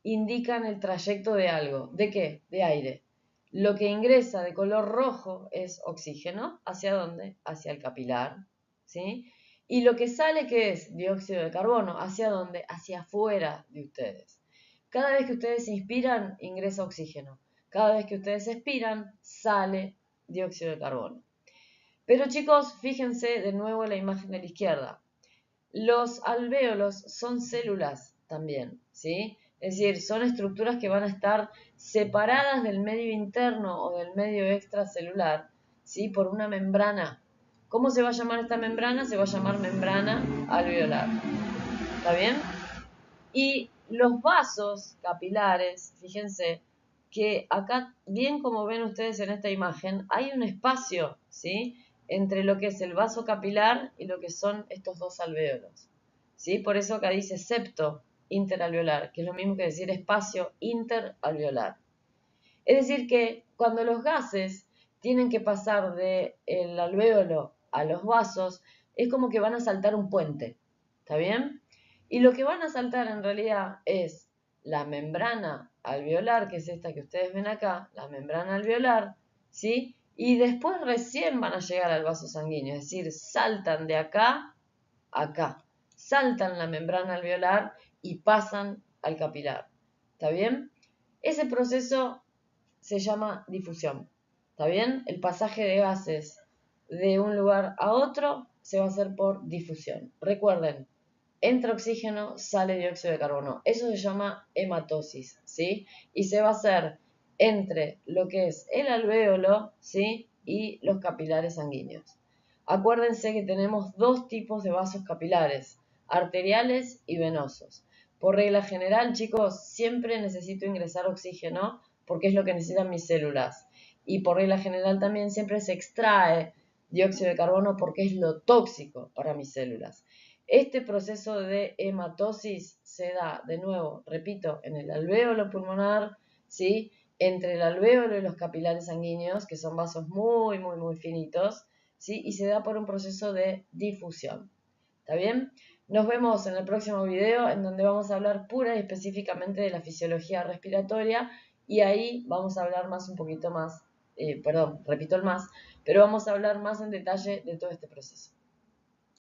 indican el trayecto de algo. ¿De qué? De aire. Lo que ingresa de color rojo es oxígeno. ¿Hacia dónde? Hacia el capilar, ¿sí? Y lo que sale, ¿qué es? Dióxido de carbono. ¿Hacia dónde? Hacia afuera de ustedes. Cada vez que ustedes inspiran, ingresa oxígeno. Cada vez que ustedes expiran, sale dióxido de carbono. Pero chicos, fíjense de nuevo en la imagen de la izquierda. Los alvéolos son células también, ¿sí? Es decir, son estructuras que van a estar separadas del medio interno o del medio extracelular, ¿sí? Por una membrana. ¿Cómo se va a llamar esta membrana? Se va a llamar membrana alveolar. ¿Está bien? Y los vasos capilares, fíjense que acá, bien como ven ustedes en esta imagen, hay un espacio, ¿sí? Entre lo que es el vaso capilar y lo que son estos dos alvéolos, ¿sí? Por eso acá dice septo interalveolar, que es lo mismo que decir espacio interalveolar. Es decir que cuando los gases tienen que pasar del alvéolo a los vasos, es como que van a saltar un puente, ¿está bien? Y lo que van a saltar en realidad es la membrana alveolar, que es esta que ustedes ven acá, la membrana alveolar, ¿sí? Y después recién van a llegar al vaso sanguíneo, es decir, saltan de acá a acá, saltan la membrana alveolar y pasan al capilar, ¿está bien? Ese proceso se llama difusión, ¿está bien? El pasaje de gases de un lugar a otro se va a hacer por difusión. Recuerden, entra oxígeno, sale dióxido de carbono. Eso se llama hematosis, ¿sí? Y se va a hacer entre lo que es el alvéolo, ¿sí? Y los capilares sanguíneos. Acuérdense que tenemos dos tipos de vasos capilares, arteriales y venosos. Por regla general, chicos, siempre necesito ingresar oxígeno porque es lo que necesitan mis células. Y por regla general también siempre se extrae dióxido de carbono porque es lo tóxico para mis células. Este proceso de hematosis se da, de nuevo, repito, en el alvéolo pulmonar, ¿sí? Entre el alvéolo y los capilares sanguíneos, que son vasos muy, muy, muy finitos, ¿sí? Y se da por un proceso de difusión. ¿Está bien? Nos vemos en el próximo video en donde vamos a hablar pura y específicamente de la fisiología respiratoria y ahí vamos a hablar más un poquito más, perdón, repito el más, pero vamos a hablar más en detalle de todo este proceso.